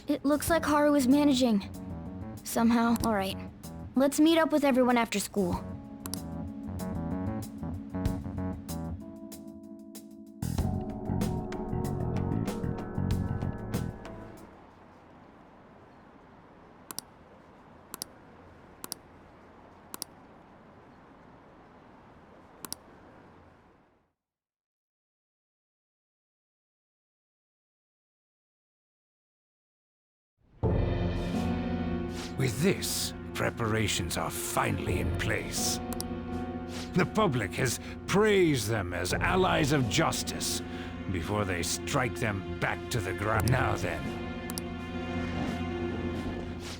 It looks like Haru is managing. Somehow. Alright. Let's meet up with everyone after school. With this, preparations are finally in place. The public has praised them as allies of justice before they strike them back to the ground. Now then.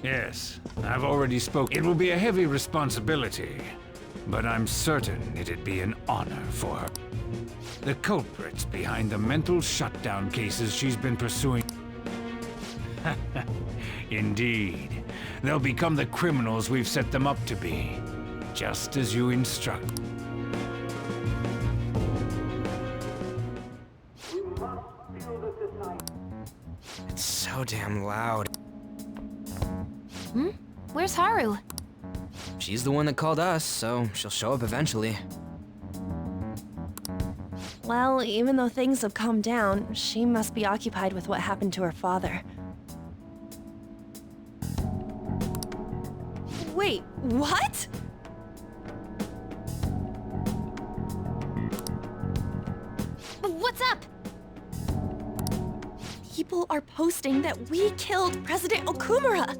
Yes, I've already spoken. It will be a heavy responsibility, but I'm certain it'd be an honor for her. The culprits behind the mental shutdown cases she's been pursuing. Indeed. They'll become the criminals we've set them up to be, just as you instruct. It's so damn loud. Where's Haru? She's the one that called us, so she'll show up eventually. Well, even though things have calmed down, she must be occupied with what happened to her father. Wait, what? What's up? People are posting that we killed President Okumura.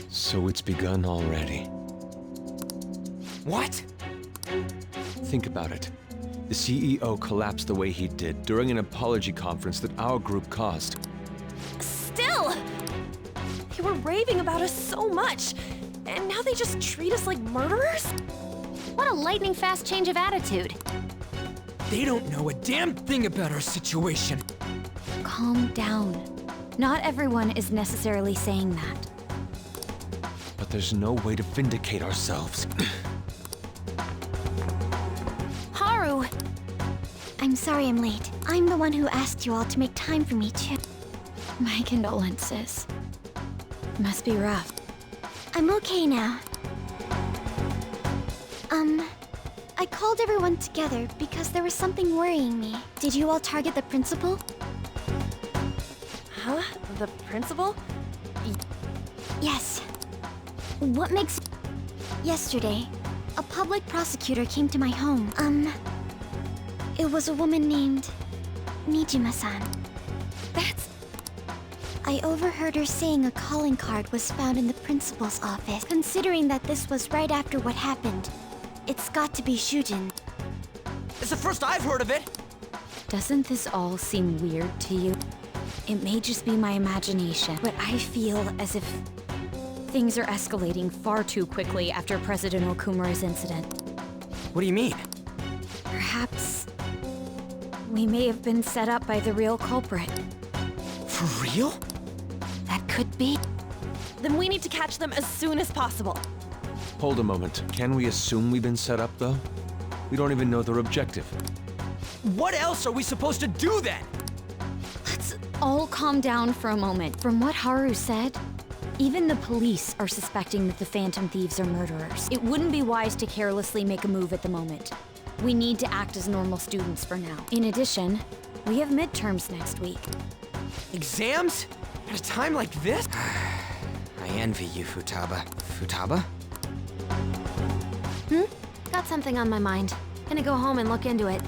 So it's begun already. What? Think about it. The CEO collapsed the way he did during an apology conference that our group caused. Still! They were raving about us so much, and now they just treat us like murderers? What a lightning-fast change of attitude. They don't know a damn thing about our situation. Calm down. Not everyone is necessarily saying that. But there's no way to vindicate ourselves. Haru! I'm sorry I'm late. I'm the one who asked you all to make time for me, too. My condolences. Must be rough. I'm okay now. I called everyone together because there was something worrying me. Did you all target the principal? Huh? The principal? Yes. What makes... Yesterday, a public prosecutor came to my home. It was a woman named Nijima-san. That's... I overheard her saying a calling card was found in the principal's office. Considering that this was right after what happened, it's got to be Shujin. It's the first I've heard of it. Doesn't this all seem weird to you? It may just be my imagination, but I feel as if things are escalating far too quickly after President Okumura's incident. What do you mean? Perhaps we may have been set up by the real culprit. For real? That could be. Then we need to catch them as soon as possible. Hold a moment. Can we assume we've been set up, though? We don't even know their objective. What else are we supposed to do then? Let's all calm down for a moment. From what Haru said, even the police are suspecting that the Phantom Thieves are murderers. It wouldn't be wise to carelessly make a move at the moment. We need to act as normal students for now. In addition, we have midterms next week. Exams? At a time like this? I envy you, Futaba. Futaba? Got something on my mind. Gonna go home and look into it.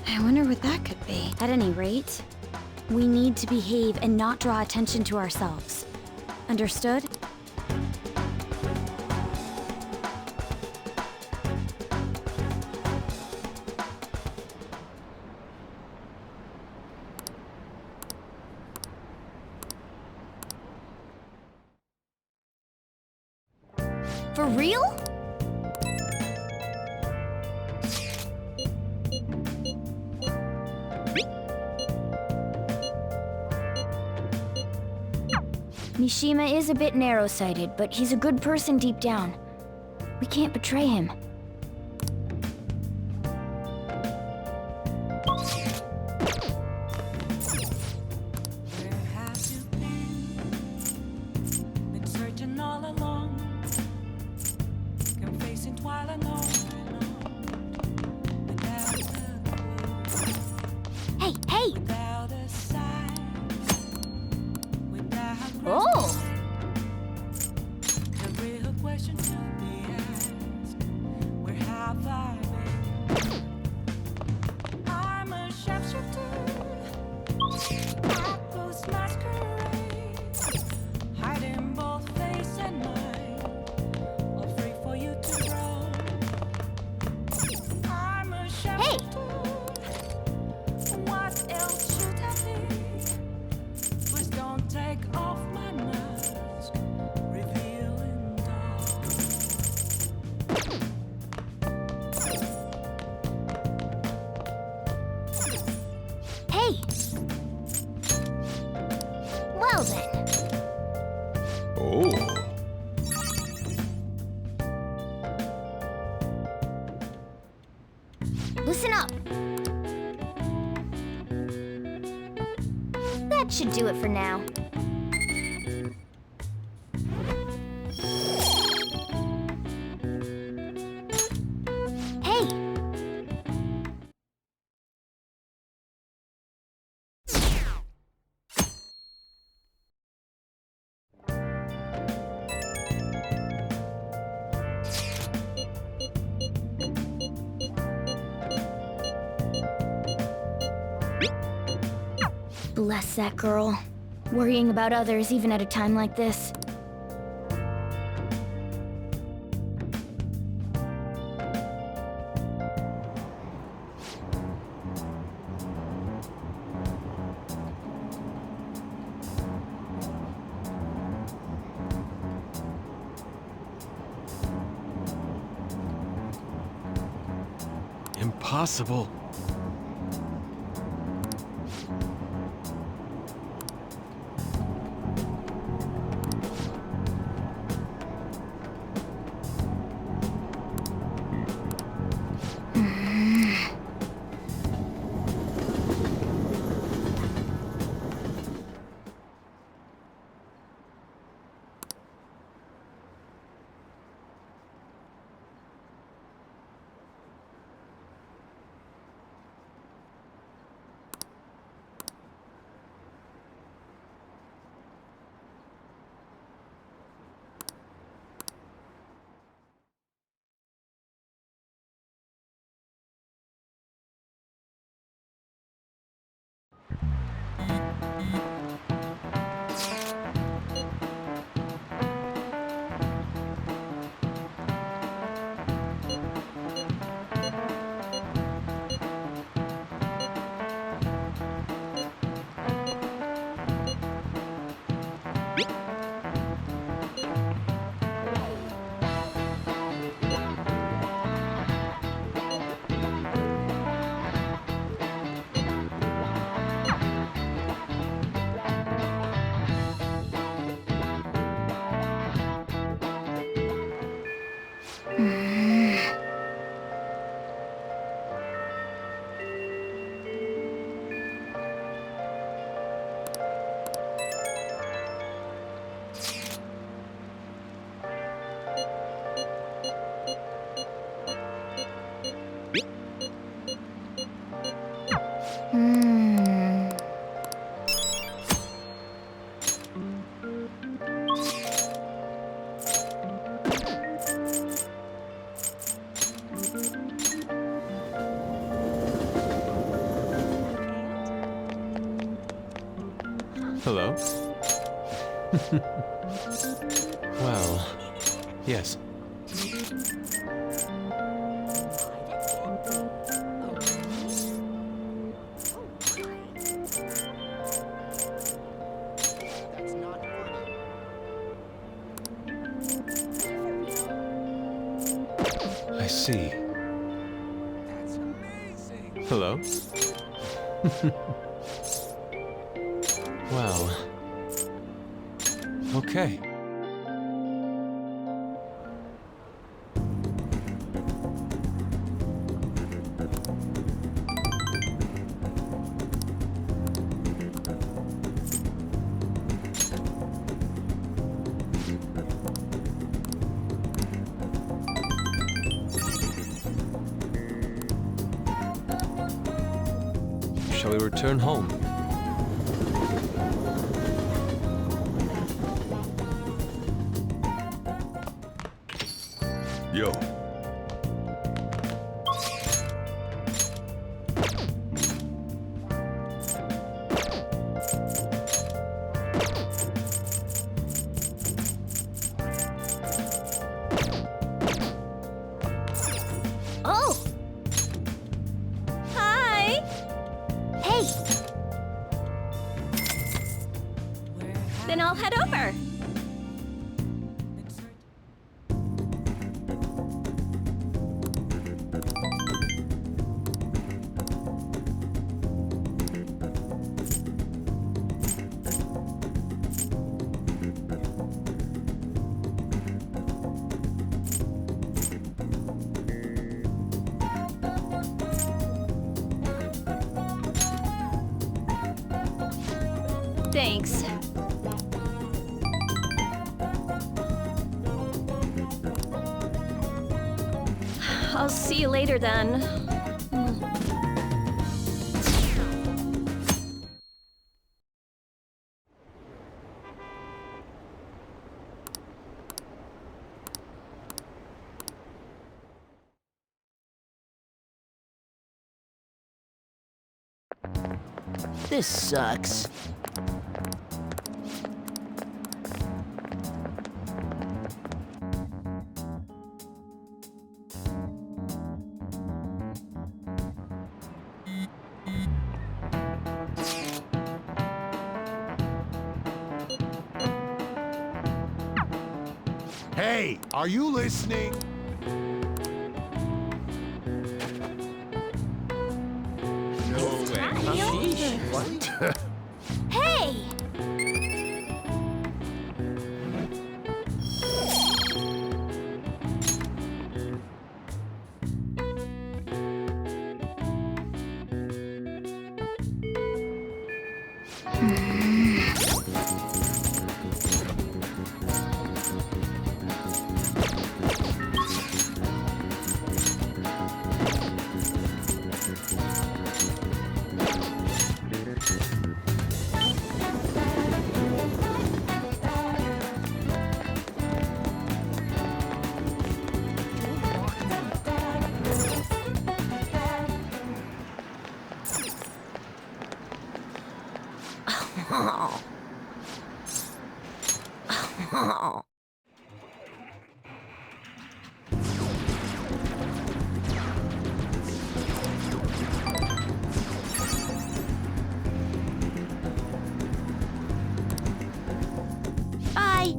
I wonder what that could be. At any rate, we need to behave and not draw attention to ourselves. Understood? For real? Mishima is a bit narrow-sighted, but he's a good person deep down. We can't betray him. Listen up. That should do it for now. Hey! Bless that girl. Worrying about others even at a time like this. Impossible. Hello? Well, yes. I see. Hello? Well, okay. Shall we return home? Yo. Oh! Hi! Hey! Then I'll head over. Thanks. I'll see you later then. This sucks. Hey, are you listening? No way. What? Hey! Bye!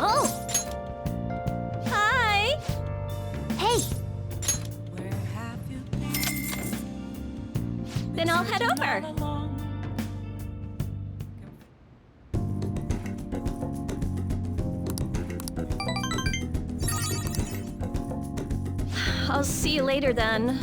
Oh! Hi! Hey! Then I'll head over. I'll see you later then.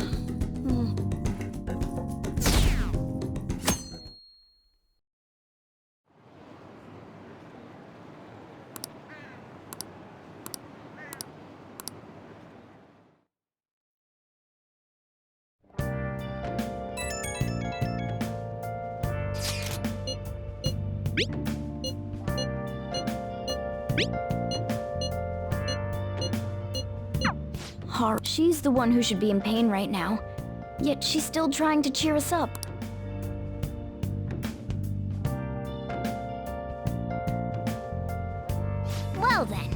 She's the one who should be in pain right now. Yet she's still trying to cheer us up. Well then.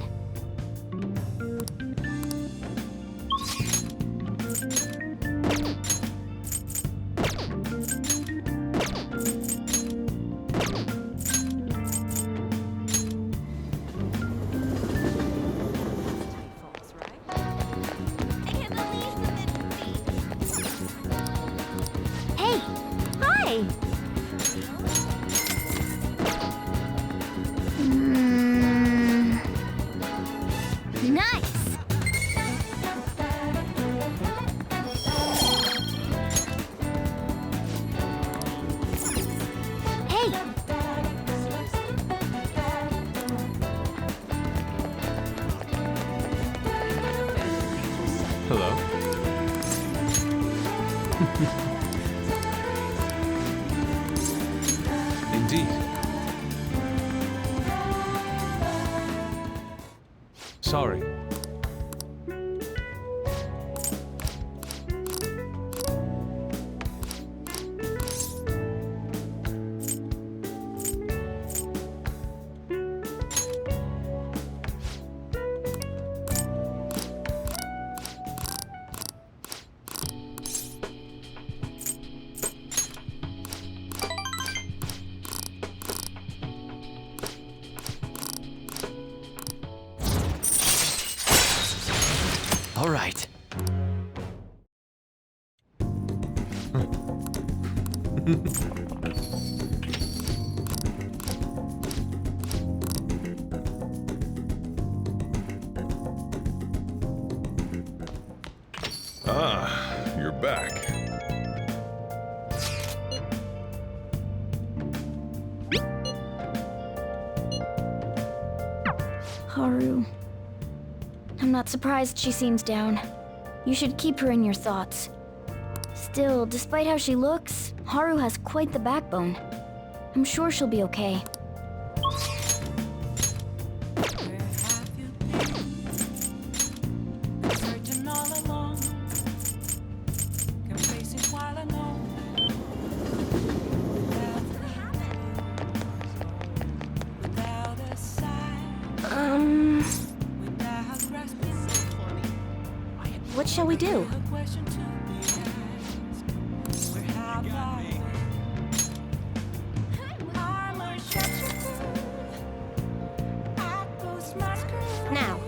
Hey! Hi! Nice! Hey! Hello? Indeed. Sorry. Ah, you're back. Haru. I'm not surprised she seems down. You should keep her in your thoughts. Still, despite how she looks, Haru has quite the backbone. I'm sure she'll be okay. What shall we do? Now.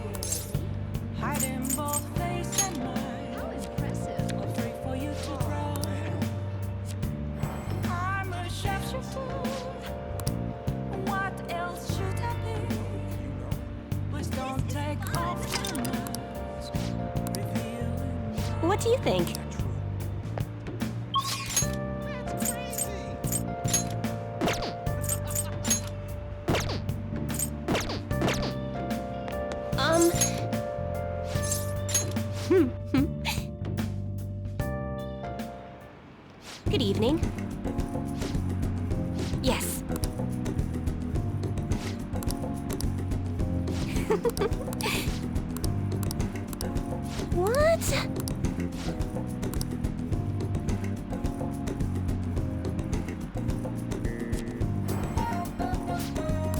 What do you think? Good evening. Yes. What?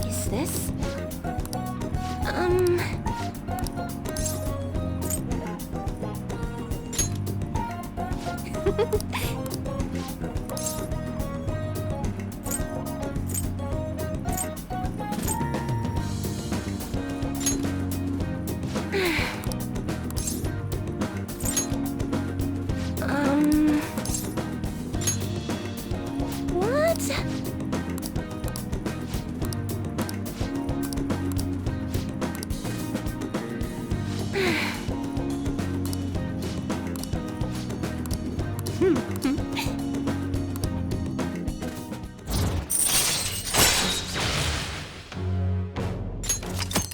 Is this? What?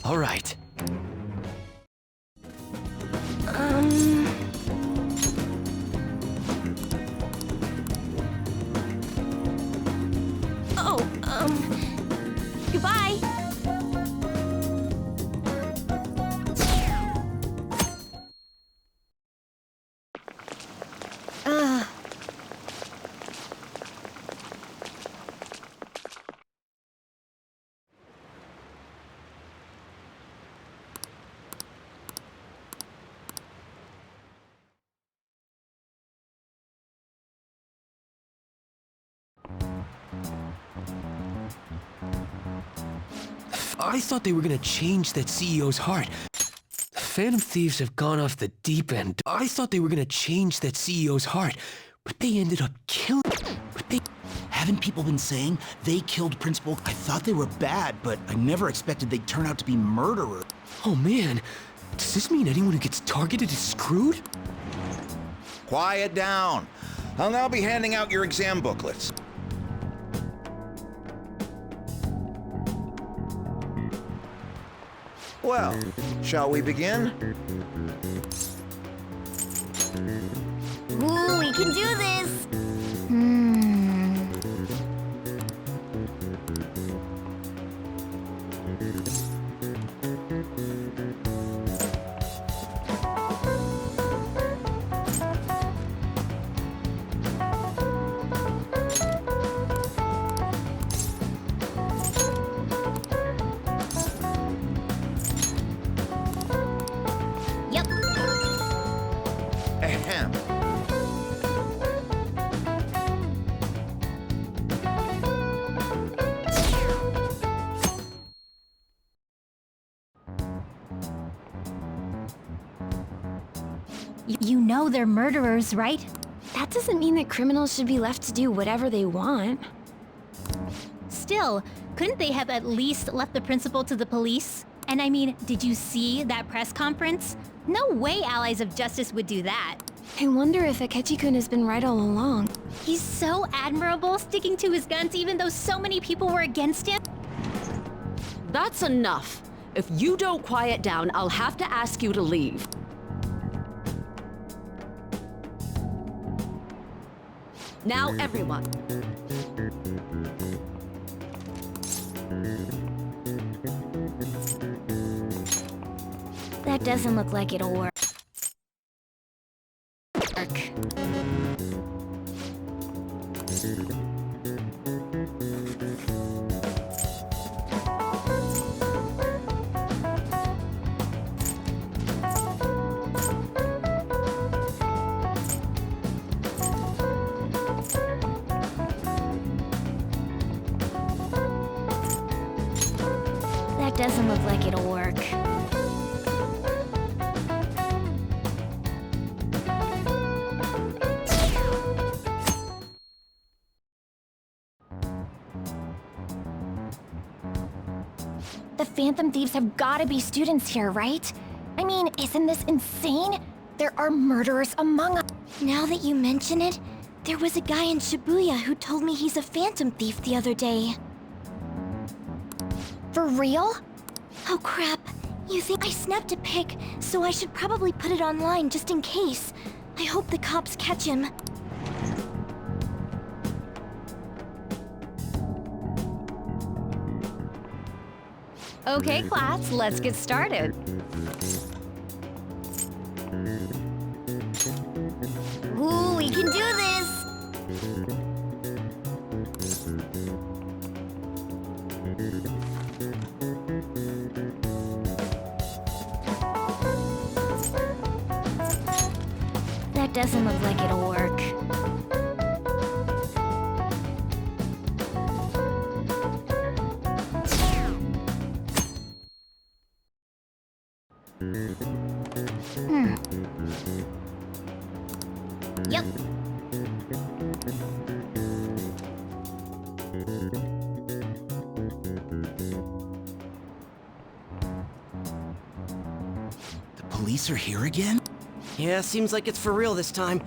All right. Goodbye. I thought they were gonna change that CEO's heart. Phantom Thieves have gone off the deep end. I thought they were gonna change that CEO's heart, but they ended up killing. Haven't people been saying they killed Principal? I thought they were bad, but I never expected they'd turn out to be murderers. Oh man, does this mean anyone who gets targeted is screwed? Quiet down. I'll now be handing out your exam booklets. Well, shall we begin? Ooh, we can do this! Yep. Ahem. You know they're murderers, right? That's doesn't mean that criminals should be left to do whatever they want. Still, couldn't they have at least left the principal to the police? And I mean, did you see that press conference? No way allies of justice would do that. I wonder if Akechi-kun has been right all along. He's so admirable, sticking to his guns even though so many people were against him. That's enough. If you don't quiet down, I'll have to ask you to leave. Now, everyone. That doesn't look like it'll work. That doesn't look like it'll work. The Phantom Thieves have gotta be students here, right? I mean, isn't this insane? There are murderers among us. Now that you mention it, there was a guy in Shibuya who told me he's a Phantom Thief the other day. For real? Oh crap. You think I snapped a pic, so I should probably put it online just in case. I hope the cops catch him. Okay, class, let's get started. Ooh, we can do this! That doesn't look like it'll work. Yep. The police are here again? Yeah, seems like it's for real this time.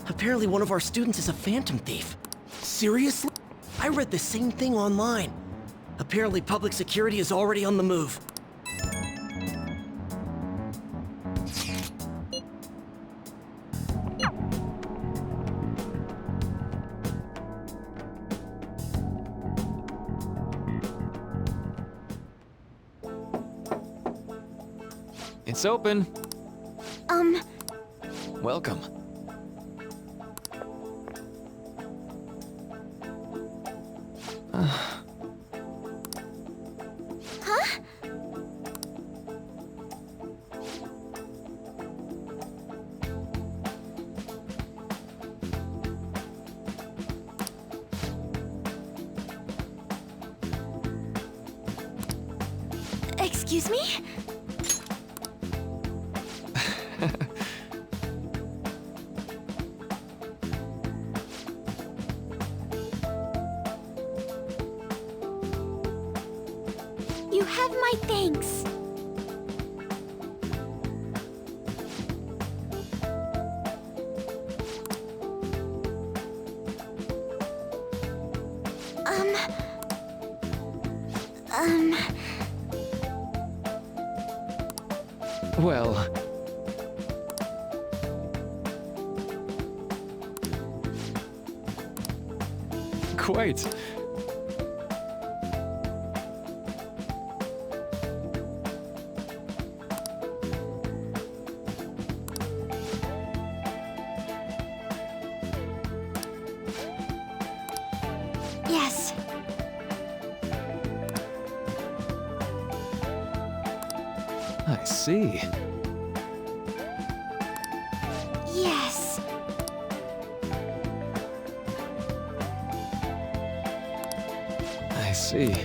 Apparently one of our students is a Phantom Thief. Seriously? I read the same thing online. Apparently public security is already on the move. It's open. Welcome. Huh? Excuse me? You have my thanks. Well... Quite. Yes. I see. Yes. I see.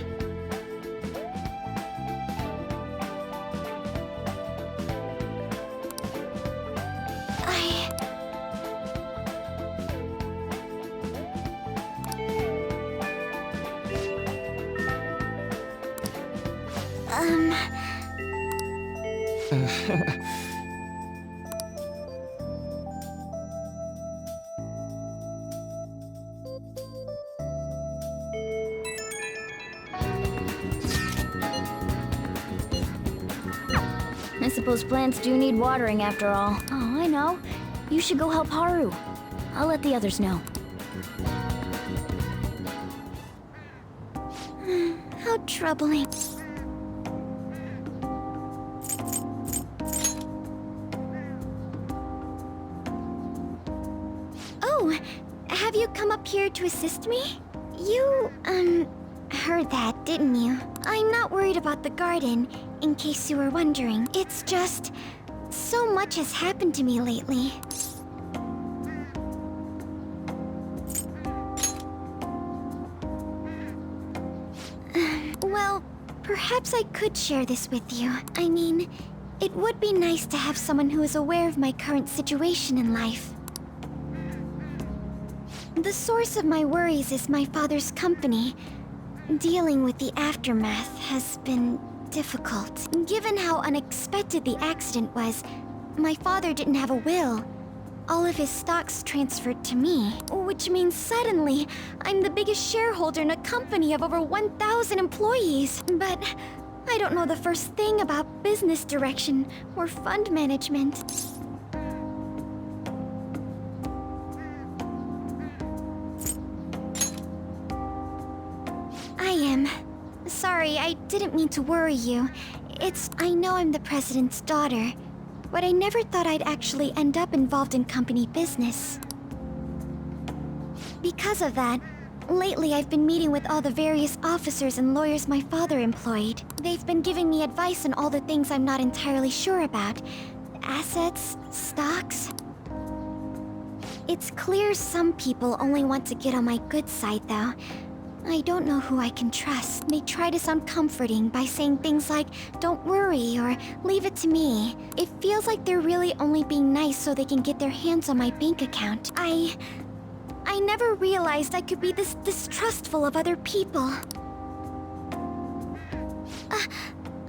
I suppose plants do need watering after all. Oh, I know. You should go help Haru. I'll let the others know. How troubling. Oh, have you come up here to assist me? You, heard that, didn't you? I'm not worried about the garden, in case you were wondering. It's just... so much has happened to me lately. Well, perhaps I could share this with you. I mean, it would be nice to have someone who is aware of my current situation in life. The source of my worries is my father's company. Dealing with the aftermath has been difficult. Given how unexpected the accident was, my father didn't have a will. All of his stocks transferred to me, which means suddenly I'm the biggest shareholder in a company of over 1,000 employees. But I don't know the first thing about business direction or fund management. Sorry, I didn't mean to worry you. I know I'm the president's daughter, but I never thought I'd actually end up involved in company business. Because of that, lately I've been meeting with all the various officers and lawyers my father employed. They've been giving me advice on all the things I'm not entirely sure about. Assets, stocks. It's clear some people only want to get on my good side, though. I don't know who I can trust. They try to sound comforting by saying things like, "Don't worry," or "Leave it to me." It feels like they're really only being nice so they can get their hands on my bank account. I never realized I could be this distrustful of other people.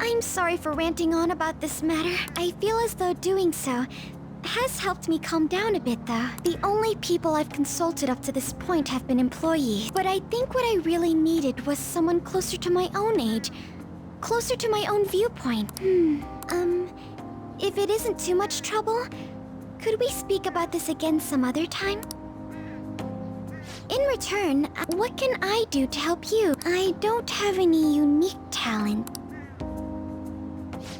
I'm sorry for ranting on about this matter. I feel as though doing so has helped me calm down a bit, though. The only people I've consulted up to this point have been employees. But I think what I really needed was someone closer to my own age. Closer to my own viewpoint. If it isn't too much trouble, could we speak about this again some other time? In return, what can I do to help you? I don't have any unique talent.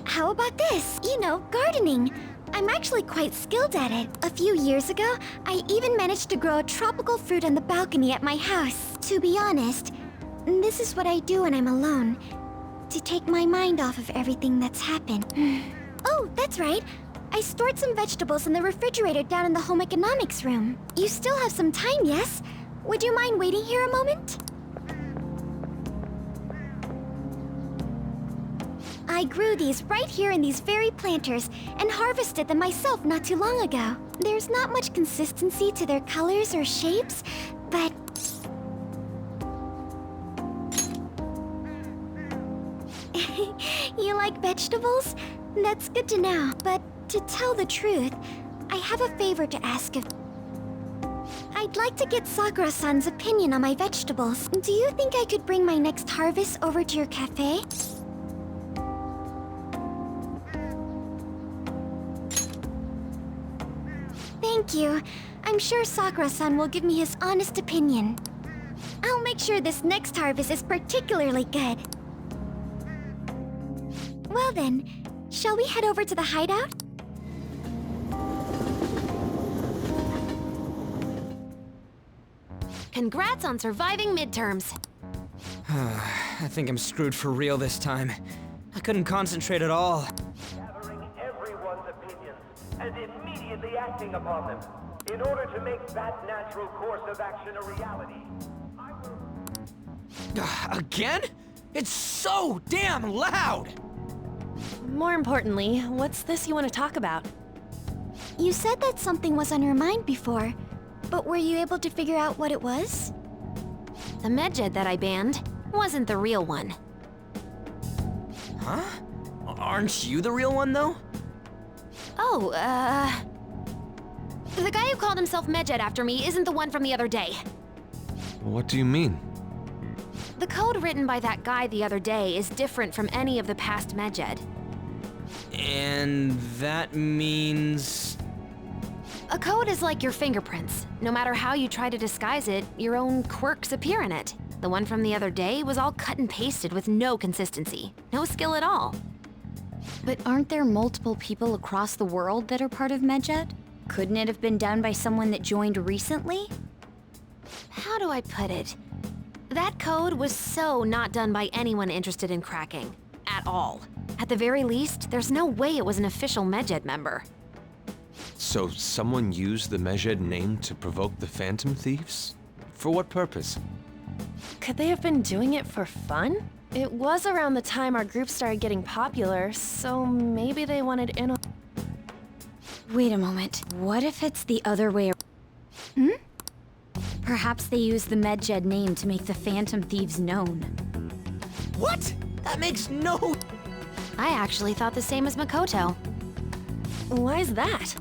How about this? You know, gardening. I'm actually quite skilled at it. A few years ago, I even managed to grow a tropical fruit on the balcony at my house. To be honest, this is what I do when I'm alone, to take my mind off of everything that's happened. Oh, that's right. I stored some vegetables in the refrigerator down in the home economics room. You still have some time, yes? Would you mind waiting here a moment? I grew these right here in these very planters and harvested them myself not too long ago. There's not much consistency to their colors or shapes, but... You like vegetables? That's good to know. But to tell the truth, I have a favor to ask of... I'd like to get Sakura-san's opinion on my vegetables. Do you think I could bring my next harvest over to your cafe? Thank you. I'm sure Sakura-san will give me his honest opinion. I'll make sure this next harvest is particularly good. Well then, shall we head over to the hideout? Congrats on surviving midterms. I think I'm screwed for real this time. I couldn't concentrate at all. Gathering everyone's opinions and immediately acting upon them in order to make that natural course of action a reality. Again? It's so damn loud! More importantly, what's this you want to talk about? You said that something was on your mind before, but were you able to figure out what it was? The medjed that I banned wasn't the real one. Huh? Aren't you the real one, though? Oh, the guy who called himself Medjed after me isn't the one from the other day. What do you mean? The code written by that guy the other day is different from any of the past Medjed. And that means... A code is like your fingerprints. No matter how you try to disguise it, your own quirks appear in it. The one from the other day was all cut and pasted with no consistency. No skill at all. But aren't there multiple people across the world that are part of Medjed? Couldn't it have been done by someone that joined recently? How do I put it? That code was so not done by anyone interested in cracking. At all. At the very least, there's no way it was an official Medjed member. So someone used the Medjed name to provoke the Phantom Thieves? For what purpose? Could they have been doing it for fun? It was around the time our group started getting popular, so maybe they wanted in on... Wait a moment. What if it's the other way around? Perhaps they used the Medjed name to make the Phantom Thieves known. What? That makes no... I actually thought the same as Makoto. Why is that?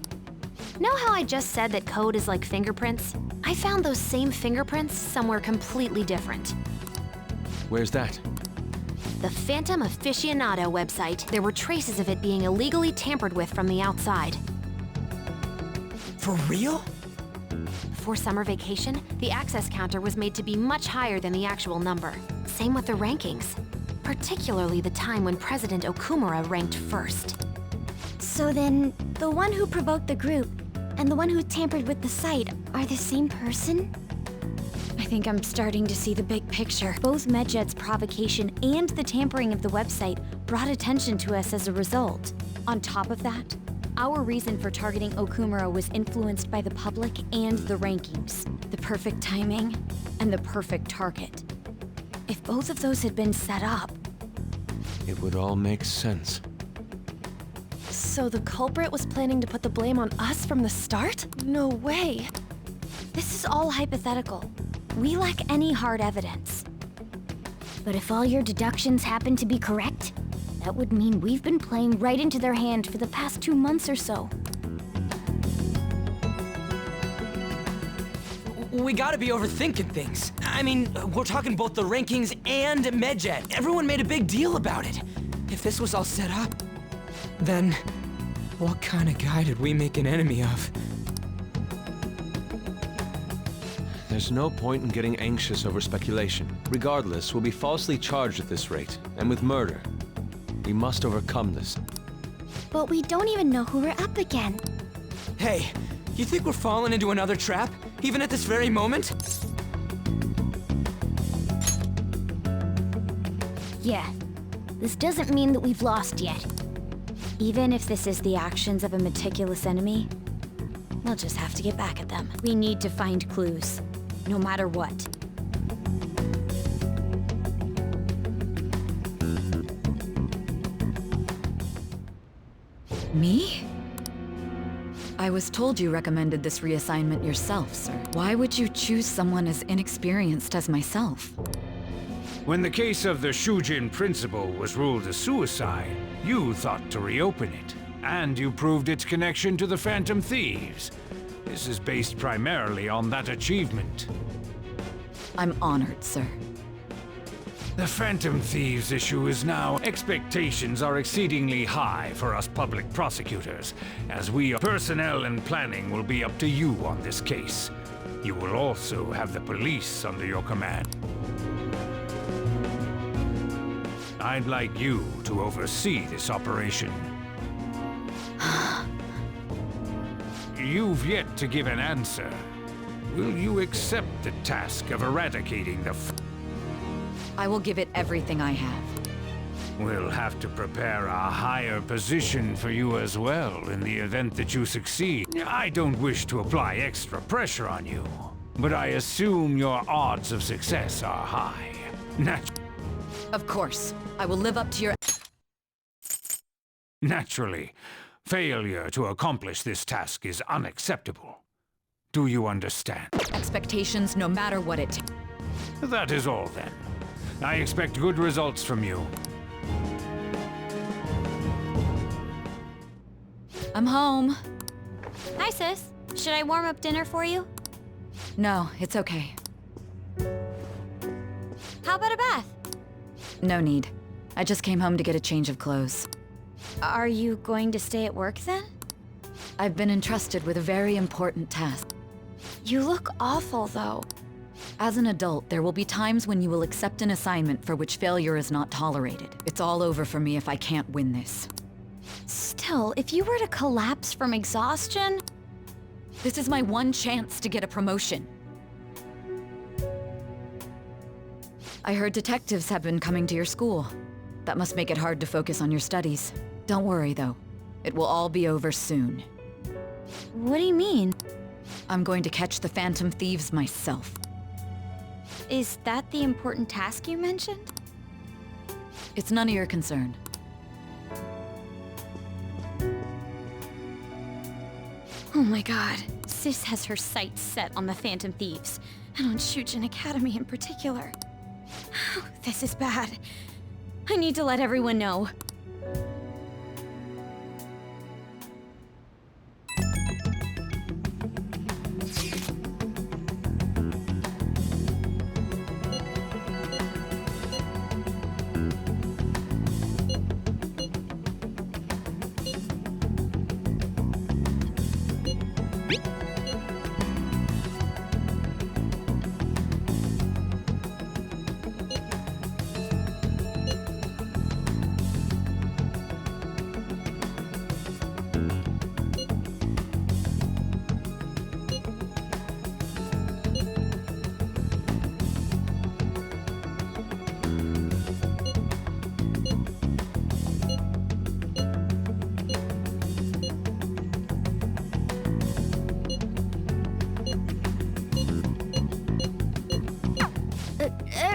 Know how I just said that code is like fingerprints? I found those same fingerprints somewhere completely different. Where's that? The Phantom Aficionado website. There were traces of it being illegally tampered with from the outside. For real? For summer vacation, the access counter was made to be much higher than the actual number. Same with the rankings. Particularly the time when President Okumura ranked first. So then, the one who provoked the group and the one who tampered with the site are the same person? I think I'm starting to see the big picture. Both Medjed's provocation and the tampering of the website brought attention to us as a result. On top of that, our reason for targeting Okumura was influenced by the public and the rankings. The perfect timing and the perfect target. If both of those had been set up... It would all make sense. So the culprit was planning to put the blame on us from the start? No way. This is all hypothetical. We lack any hard evidence. But if all your deductions happen to be correct, that would mean we've been playing right into their hand for the past 2 months or so. We gotta be overthinking things. I mean, we're talking both the rankings and Medjed. Everyone made a big deal about it. If this was all set up, then what kind of guy did we make an enemy of? There's no point in getting anxious over speculation. Regardless, we'll be falsely charged at this rate, and with murder. We must overcome this. But we don't even know who we're up against. Hey, you think we're falling into another trap? Even at this very moment? Yeah. This doesn't mean that we've lost yet. Even if this is the actions of a meticulous enemy, we'll just have to get back at them. We need to find clues, no matter what. Me? I was told you recommended this reassignment yourself, sir. Why would you choose someone as inexperienced as myself? When the case of the Shujin principal was ruled a suicide, you thought to reopen it, and you proved its connection to the Phantom Thieves. This is based primarily on that achievement. I'm honored, sir. The Phantom Thieves issue is now. Expectations are exceedingly high for us public prosecutors, as personnel and planning will be up to you on this case. You will also have the police under your command. I'd like you to oversee this operation. You've yet to give an answer. Will you accept the task of eradicating the I will give it everything I have. We'll have to prepare a higher position for you as well in the event that you succeed. I don't wish to apply extra pressure on you, but I assume your odds of success are high. Of course. I will live up to your... Naturally, failure to accomplish this task is unacceptable. Do you understand? Expectations no matter what it takes. That is all then. I expect good results from you. I'm home. Hi, sis. Should I warm up dinner for you? No, it's okay. How about a bath? No need. I just came home to get a change of clothes. Are you going to stay at work then? I've been entrusted with a very important task. You look awful, though. As an adult, there will be times when you will accept an assignment for which failure is not tolerated. It's all over for me if I can't win this. Still, if you were to collapse from exhaustion... This is my one chance to get a promotion. I heard detectives have been coming to your school. That must make it hard to focus on your studies. Don't worry, though. It will all be over soon. What do you mean? I'm going to catch the Phantom Thieves myself. Is that the important task you mentioned? It's none of your concern. Oh my god. Sis has her sights set on the Phantom Thieves, and on Shujin Academy in particular. This is bad. I need to let everyone know.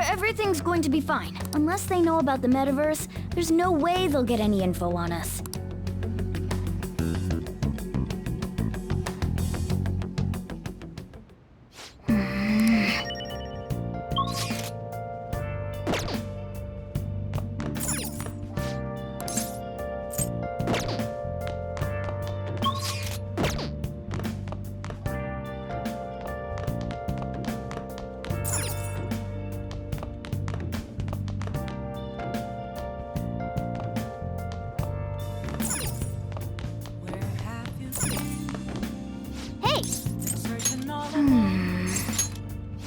Everything's going to be fine. Unless they know about the metaverse, there's no way they'll get any info on us.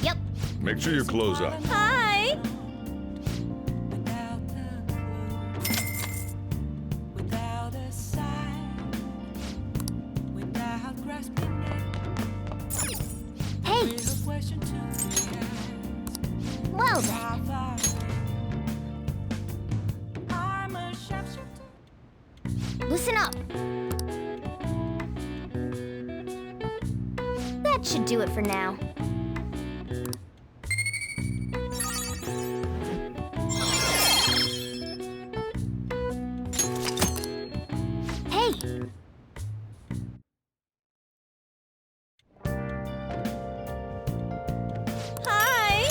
Yep. Make sure you close up. Hi! Hey! Well then. Listen up. That should do it for now. Hey! Hi!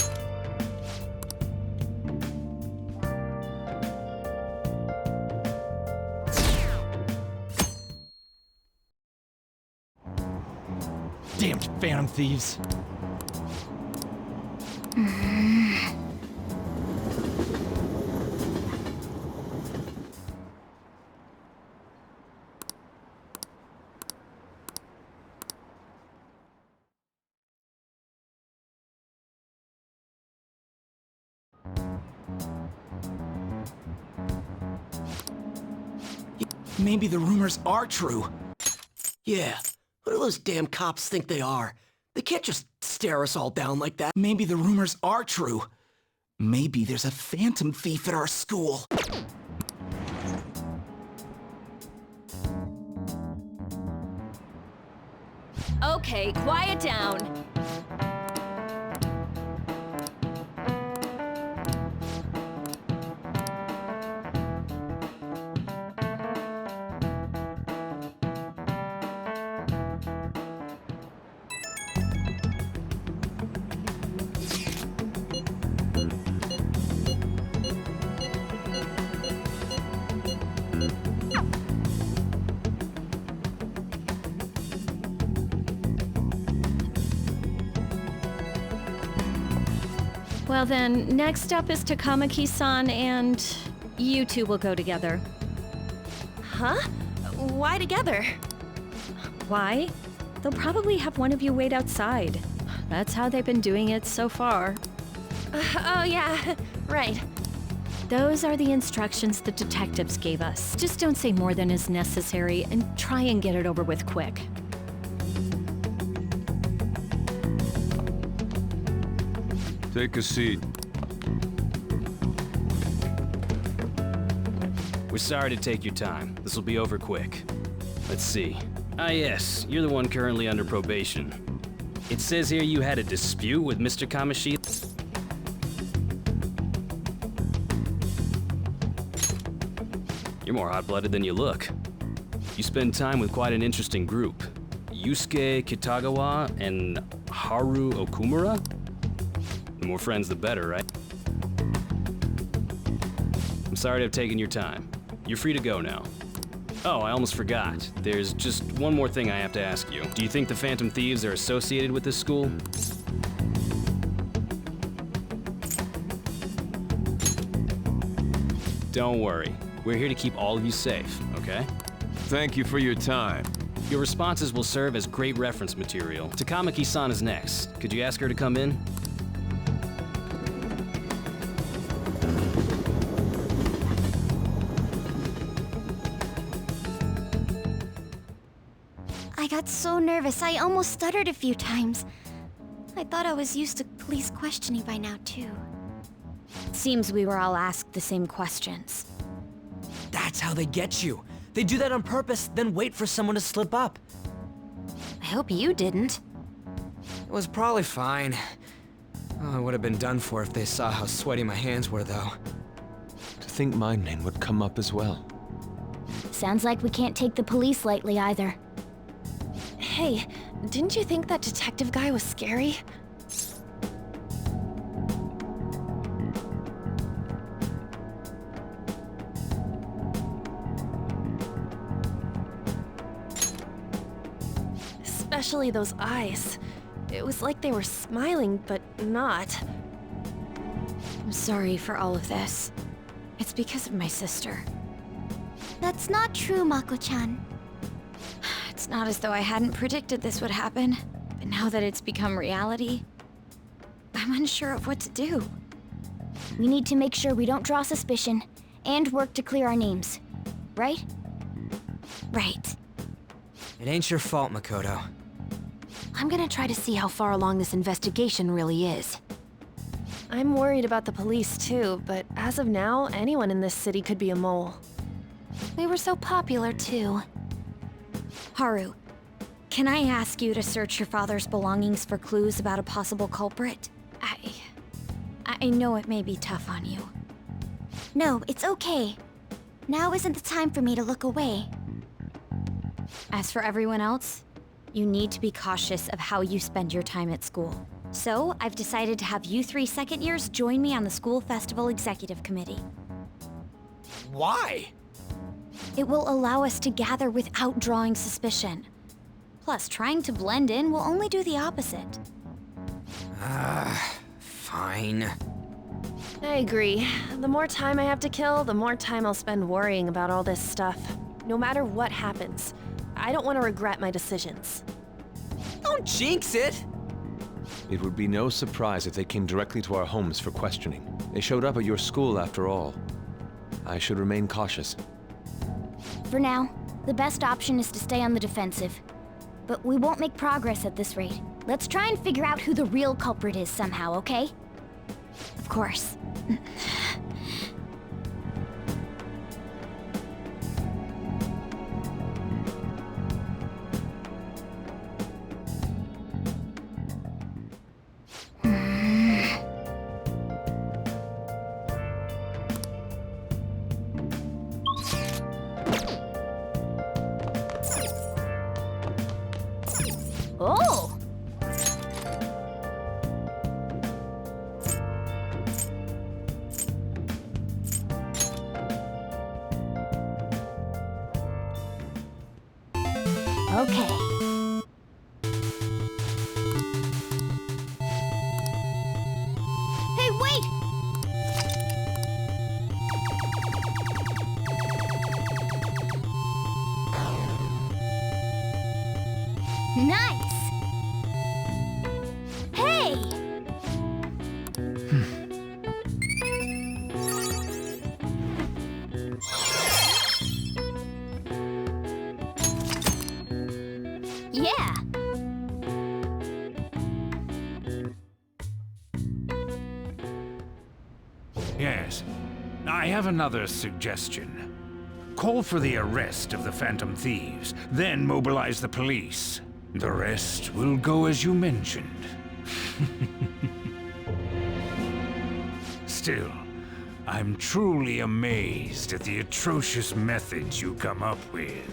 Damned Phantom Thieves. Maybe the rumors are true. Yeah, what do those damn cops think they are? They can't just stare us all down like that. Maybe the rumors are true. Maybe there's a phantom thief at our school. Okay, quiet down. Well then, next up is Takamaki-san and you two will go together. Huh? Why together? Why? They'll probably have one of you wait outside. That's how they've been doing it so far. Oh yeah, right. Those are the instructions the detectives gave us. Just don't say more than is necessary and try and get it over with quick. Take a seat. We're sorry to take your time. This will be over quick. Let's see. Ah yes, you're the one currently under probation. It says here you had a dispute with Mr. Kamashi. You're more hot-blooded than you look. You spend time with quite an interesting group. Yusuke Kitagawa and Haru Okumura? The more friends, the better, right? I'm sorry to have taken your time. You're free to go now. Oh, I almost forgot. There's just one more thing I have to ask you. Do you think the Phantom Thieves are associated with this school? Don't worry. We're here to keep all of you safe, okay? Thank you for your time. Your responses will serve as great reference material. Takamaki-san is next. Could you ask her to come in? I got so nervous, I almost stuttered a few times. I thought I was used to police questioning by now, too. Seems we were all asked the same questions. That's how they get you. They do that on purpose, then wait for someone to slip up. I hope you didn't. It was probably fine. Oh, I would have been done for if they saw how sweaty my hands were, though. To think my name would come up as well. Sounds like we can't take the police lightly either. Hey, didn't you think that detective guy was scary? Especially those eyes. It was like they were smiling, but not. I'm sorry for all of this. It's because of my sister. That's not true, Mako-chan. It's not as though I hadn't predicted this would happen, but now that it's become reality, I'm unsure of what to do. We need to make sure we don't draw suspicion, and work to clear our names. Right? Right. It ain't your fault, Makoto. I'm gonna try to see how far along this investigation really is. I'm worried about the police too, but as of now, anyone in this city could be a mole. They were so popular too. Haru, can I ask you to search your father's belongings for clues about a possible culprit? I know it may be tough on you. No, it's okay. Now isn't the time for me to look away. As for everyone else, you need to be cautious of how you spend your time at school. So, I've decided to have you 3 second years join me on the school festival executive committee. Why? It will allow us to gather without drawing suspicion. Plus, trying to blend in will only do the opposite. Fine. I agree. The more time I have to kill, the more time I'll spend worrying about all this stuff. No matter what happens, I don't want to regret my decisions. Don't jinx it! It would be no surprise if they came directly to our homes for questioning. They showed up at your school after all. I should remain cautious. For now, the best option is to stay on the defensive. But we won't make progress at this rate. Let's try and figure out who the real culprit is somehow, okay? Of course. Oh! Okay. Hey, wait! Nice! Hey! Yeah! Yes. I have another suggestion. Call for the arrest of the Phantom Thieves, then mobilize the police. The rest will go as you mentioned. Still, I'm truly amazed at the atrocious methods you come up with.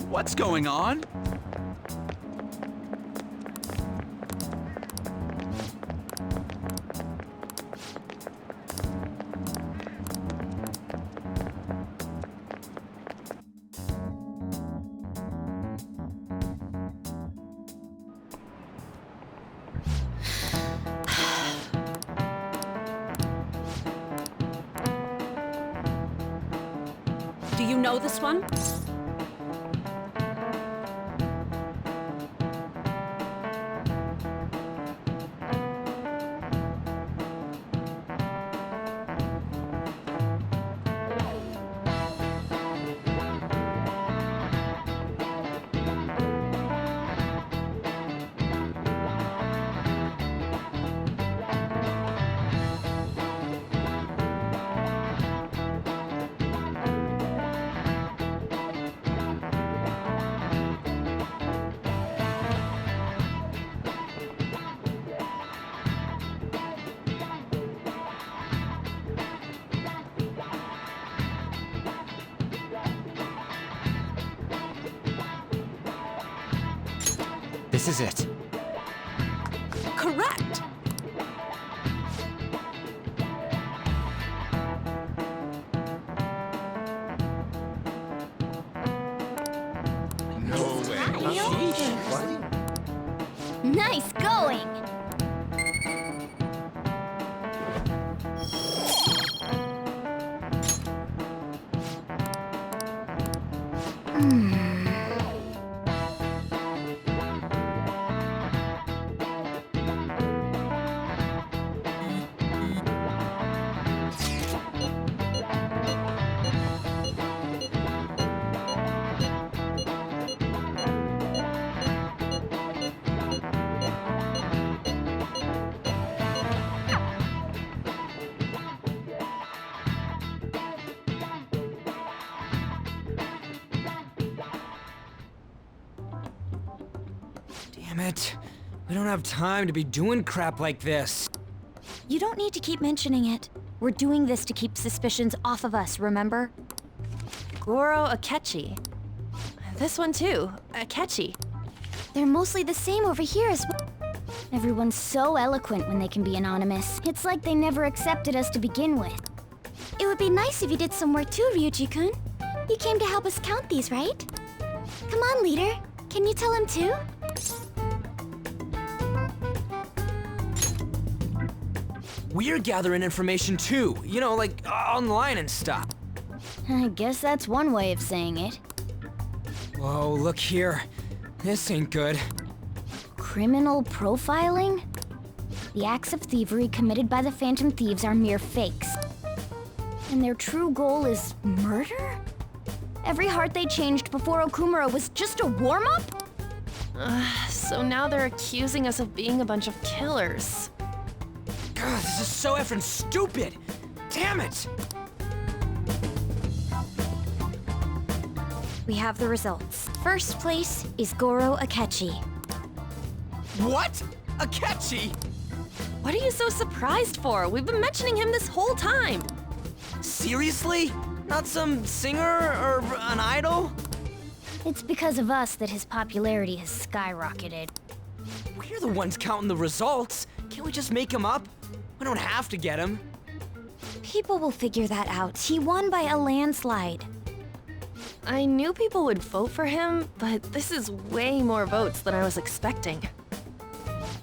What's going on? Do you know this one? This is it. Correct! No way. Nice going! Damn it. We don't have time to be doing crap like this. You don't need to keep mentioning it. We're doing this to keep suspicions off of us, remember? Goro Akechi. This one too, Akechi. They're mostly the same over here as well. Everyone's so eloquent when they can be anonymous. It's like they never accepted us to begin with. It would be nice if you did some work too, Ryuji-kun. You came to help us count these, right? Come on, leader. Can you tell him too? We're gathering information too, you know, like online and stuff. I guess that's one way of saying it. Whoa, look here. This ain't good. Criminal profiling? The acts of thievery committed by the Phantom Thieves are mere fakes. And their true goal is murder? Every heart they changed before Okumura was just a warm-up? So now they're accusing us of being a bunch of killers. God, this is so effing stupid! Damn it! We have the results. First place is Goro Akechi. What? Akechi? What What are you so surprised for? We've been mentioning him this whole time. Seriously? Not some singer or an idol? It's because of us that his popularity has skyrocketed. We're the ones counting the results. Can't we just make him up? We don't have to get him. People will figure that out. He won by a landslide. I knew people would vote for him, but this is way more votes than I was expecting.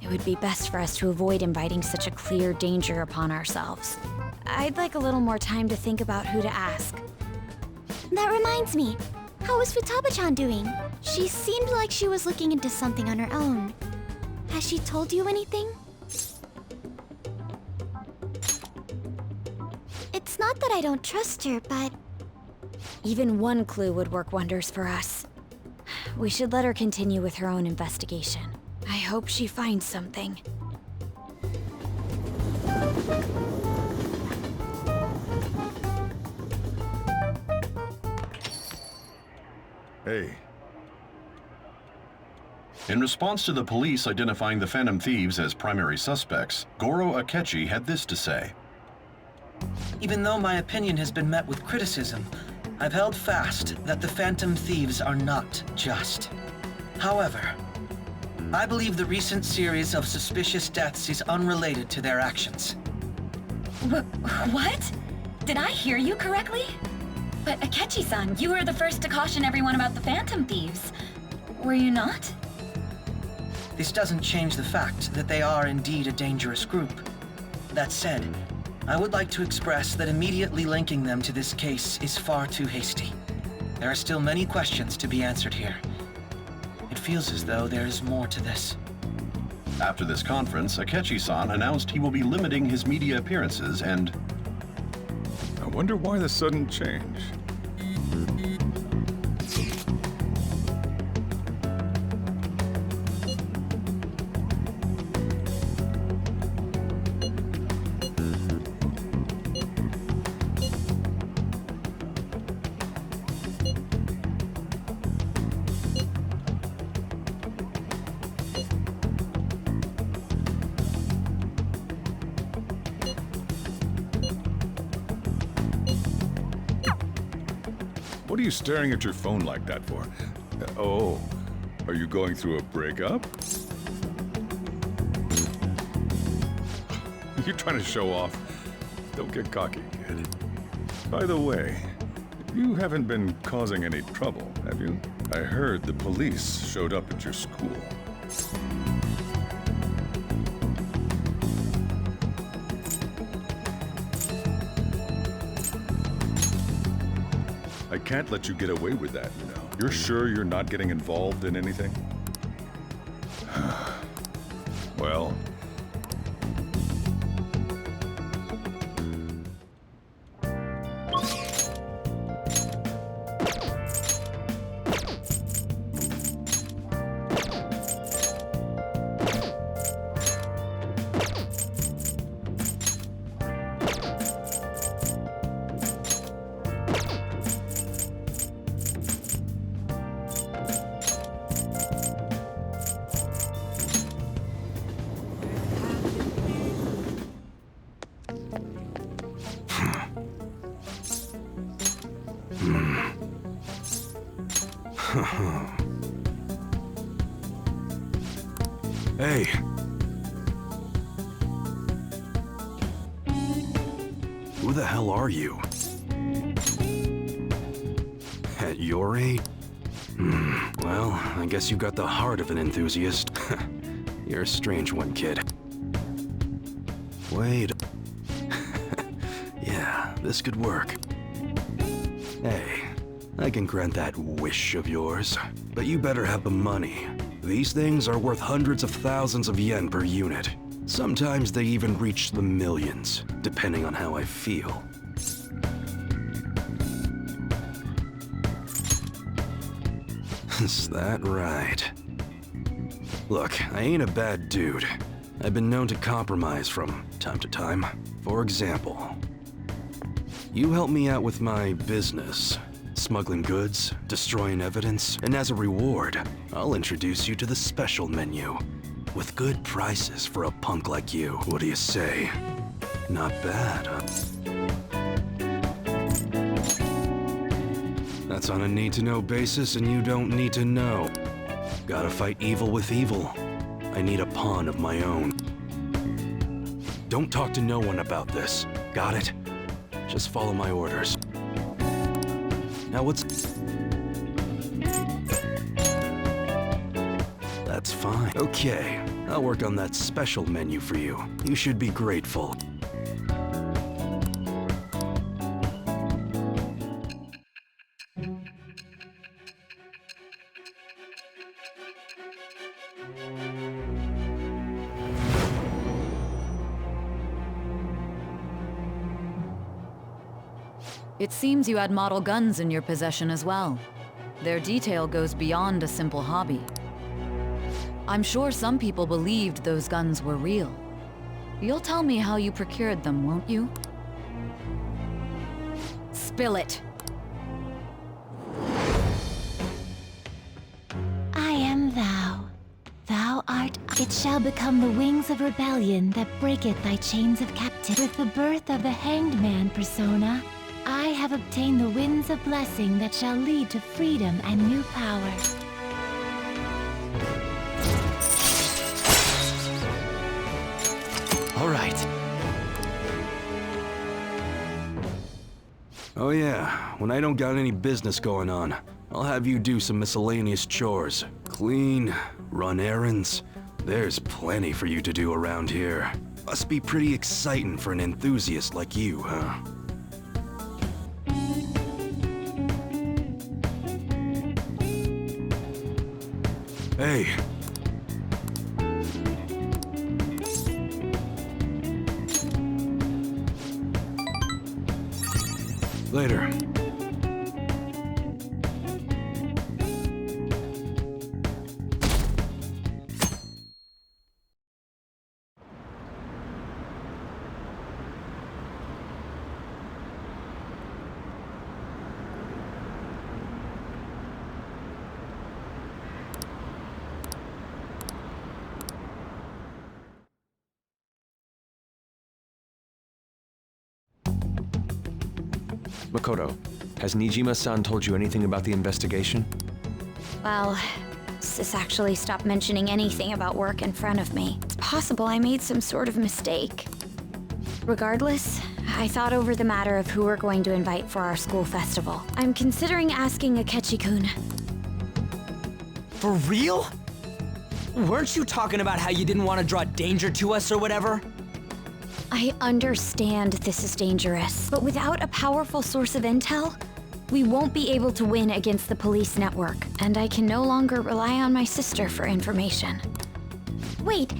It would be best for us to avoid inviting such a clear danger upon ourselves. I'd like a little more time to think about who to ask. That reminds me. How is Futaba-chan doing? She seemed like she was looking into something on her own. Has she told you anything? It's not that I don't trust her, but... Even one clue would work wonders for us. We should let her continue with her own investigation. I hope she finds something. Hey. In response to the police identifying the Phantom Thieves as primary suspects, Goro Akechi had this to say. Even though my opinion has been met with criticism, I've held fast that the Phantom Thieves are not just. However, I believe the recent series of suspicious deaths is unrelated to their actions. What? Did I hear you correctly? But Akechi-san, you were the first to caution everyone about the Phantom Thieves. Were you not? This doesn't change the fact that they are indeed a dangerous group. That said, I would like to express that immediately linking them to this case is far too hasty. There are still many questions to be answered here. It feels as though there is more to this. After this conference, Akechi-san announced he will be limiting his media appearances and... I wonder why the sudden change. What are you staring at your phone like that for? Oh, are you going through a breakup? You're trying to show off. Don't get cocky, kid. By the way, you haven't been causing any trouble, have you? I heard the police showed up at your school. I can't let you get away with that, you know. You're sure you're not getting involved in anything? Well... Hey. Who the hell are you? At your age? Well, I guess you've got the heart of an enthusiast. You're a strange one, kid. Wait. Yeah, this could work. Hey, I can grant that wish of yours, but you better have the money. These things are worth hundreds of thousands of yen per unit. Sometimes they even reach the millions, depending on how I feel. Is that right? Look, I ain't a bad dude. I've been known to compromise from time to time. For example, you help me out with my business. Smuggling goods, destroying evidence, and as a reward, I'll introduce you to the special menu. with good prices for a punk like you. What do you say? Not bad, huh? That's on a need-to-know basis, and you don't need to know. Gotta fight evil with evil. I need a pawn of my own. Don't talk to no one about this. Got it? Just follow my orders. Now what's... That's fine. Okay, I'll work on that special menu for you. You should be grateful. It seems you had model guns in your possession as well. Their detail goes beyond a simple hobby. I'm sure some people believed those guns were real. You'll tell me how you procured them, won't you? Spill it. I am thou. Thou art. It shall become the wings of rebellion that breaketh thy chains of captivity. With the birth of the hanged man persona, I have obtained the winds of blessing that shall lead to freedom and new power. All right. Oh yeah, when I don't got any business going on, I'll have you do some miscellaneous chores. Clean, run errands. There's plenty for you to do around here. Must be pretty exciting for an enthusiast like you, huh? Hey. Later. Makoto, has Nijima-san told you anything about the investigation? Well, Sis actually stopped mentioning anything about work in front of me. It's possible I made some sort of mistake. Regardless, I thought over the matter of who we're going to invite for our school festival. I'm considering asking Akechi-kun. For real? Weren't you talking about how you didn't want to draw danger to us or whatever? I understand this is dangerous, but without a powerful source of intel, we won't be able to win against the police network, and I can no longer rely on my sister for information. Wait,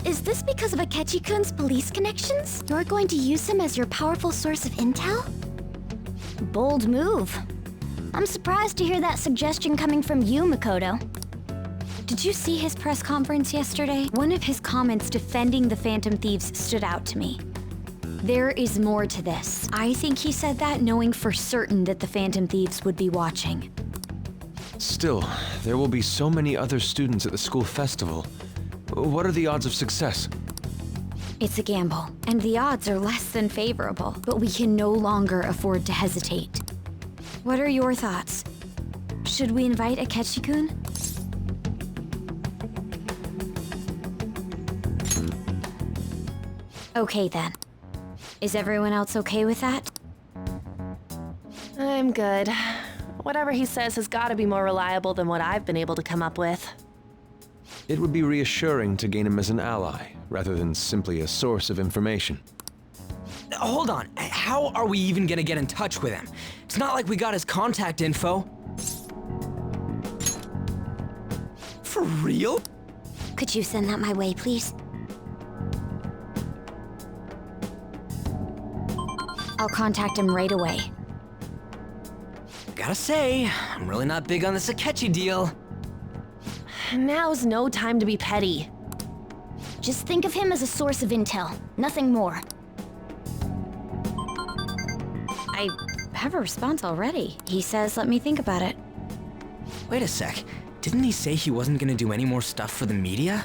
is this because of Akechi-kun's police connections? You're going to use him as your powerful source of intel? Bold move. I'm surprised to hear that suggestion coming from you, Makoto. Did you see his press conference yesterday? One of his comments defending the Phantom Thieves stood out to me. There is more to this. I think he said that knowing for certain that the Phantom Thieves would be watching. Still, there will be so many other students at the school festival. What are the odds of success? It's a gamble, and the odds are less than favorable, but we can no longer afford to hesitate. What are your thoughts? Should we invite Akechi-kun? Okay then. Is everyone else okay with that? I'm good. Whatever he says has got to be more reliable than what I've been able to come up with. It would be reassuring to gain him as an ally, rather than simply a source of information. Hold on, how are we even gonna get in touch with him? It's not like we got his contact info. For real? Could you send that my way, please? I'll contact him right away. Gotta say, I'm really not big on this Akechi deal. Now's no time to be petty. Just think of him as a source of intel, nothing more. I have a response already. He says, let me think about it. Wait a sec, didn't he say he wasn't gonna do any more stuff for the media?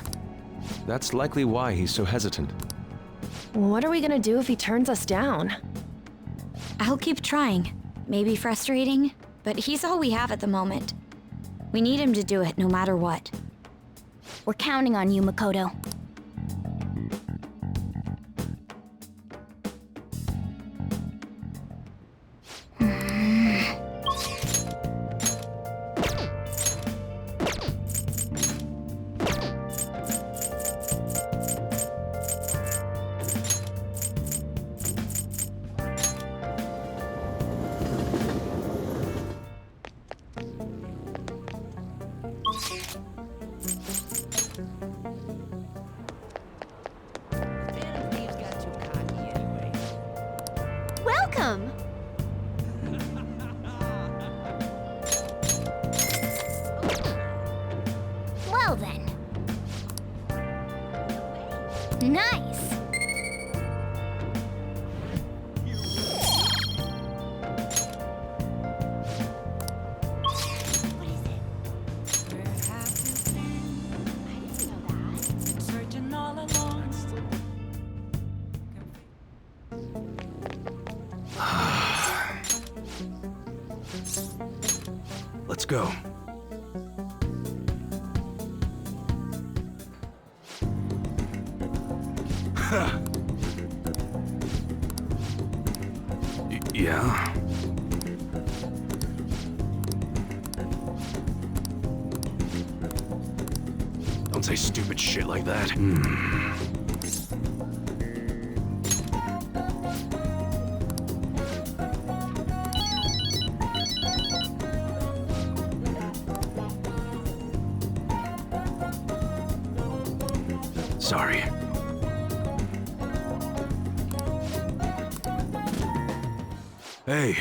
That's likely why he's so hesitant. What are we gonna do if he turns us down? I'll keep trying. Maybe frustrating, but he's all we have at the moment. We need him to do it no matter what. We're counting on you, Makoto. Welcome! Well then. Nice! Let's go. Yeah? Don't say stupid shit like that. Sorry. Hey.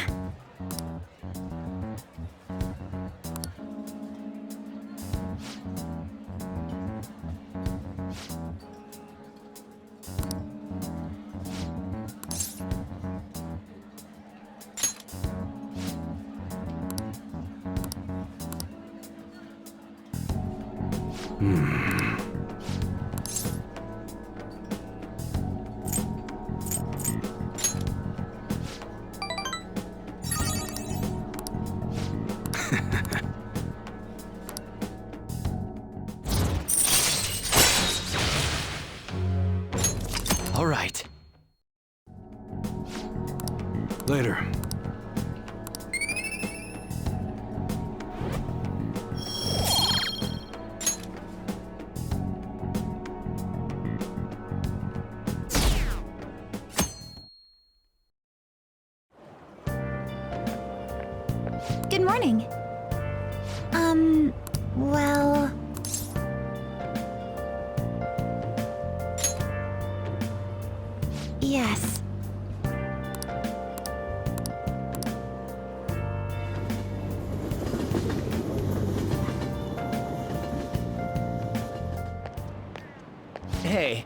All right. Later. Good morning. Well... Yes. Hey.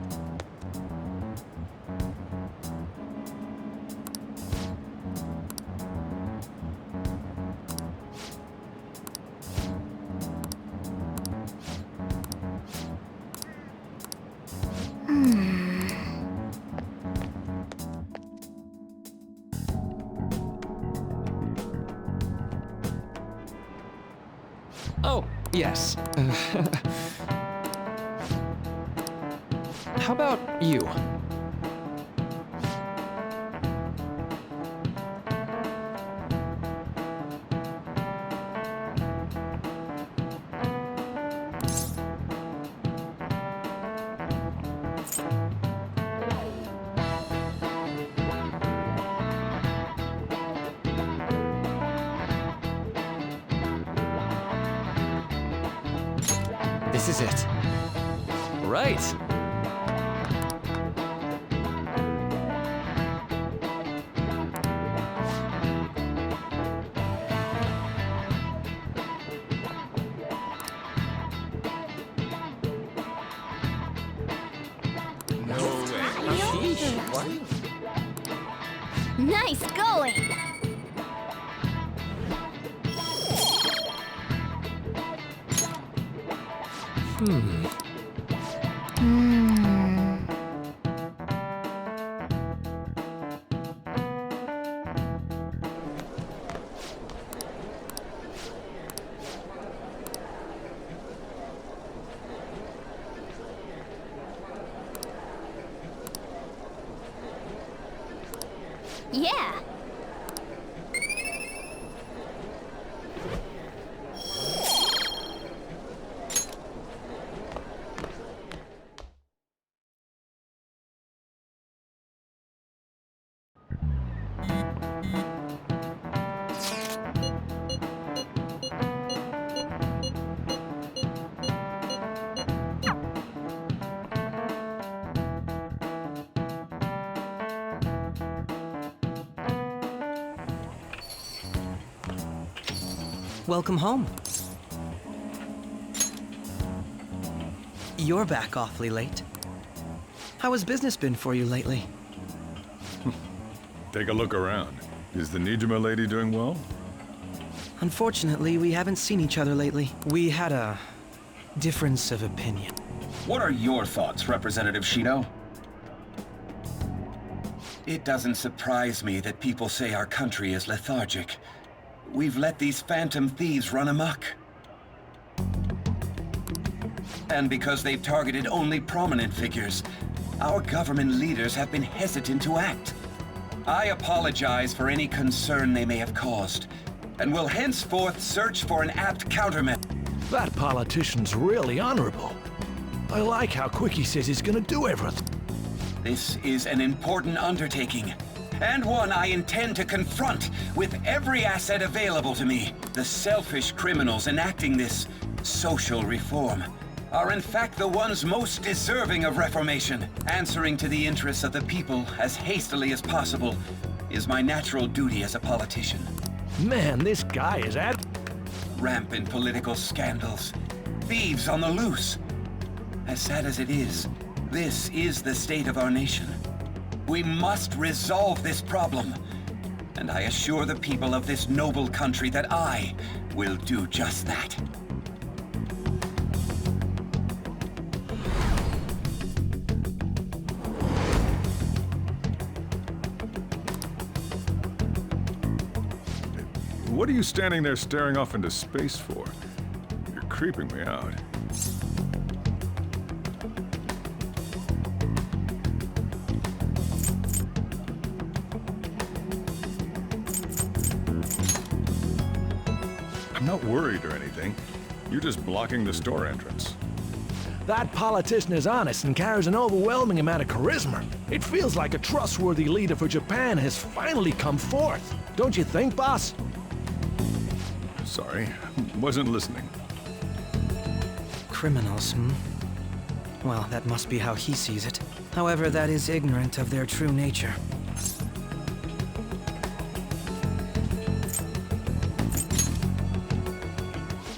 Oh, yes. How about you? This is it. Right. Nice going! Yeah. Welcome home. You're back awfully late. How has business been for you lately? Take a look around. Is the Nijima lady doing well? Unfortunately, we haven't seen each other lately. We had a difference of opinion. What are your thoughts, Representative Shido? It doesn't surprise me that people say our country is lethargic. We've let these phantom thieves run amok. And because they've targeted only prominent figures, our government leaders have been hesitant to act. I apologize for any concern they may have caused, and will henceforth search for an apt countermeasure. That politician's really honorable. I like how quick he says he's gonna do everything. This is an important undertaking, and one I intend to confront with every asset available to me. The selfish criminals enacting this social reform are in fact the ones most deserving of reformation. Answering to the interests of the people as hastily as possible is my natural duty as a politician. Man, this guy is rampant political scandals, thieves on the loose. As sad as it is, this is the state of our nation. We must resolve this problem, and I assure the people of this noble country that I will do just that. What are you standing there staring off into space for? You're creeping me out. I'm not worried or anything. You're just blocking the store entrance. That politician is honest and carries an overwhelming amount of charisma. It feels like a trustworthy leader for Japan has finally come forth. Don't you think, boss? Sorry, wasn't listening. Criminals, hmm? Well, that must be how he sees it. However, that is ignorant of their true nature.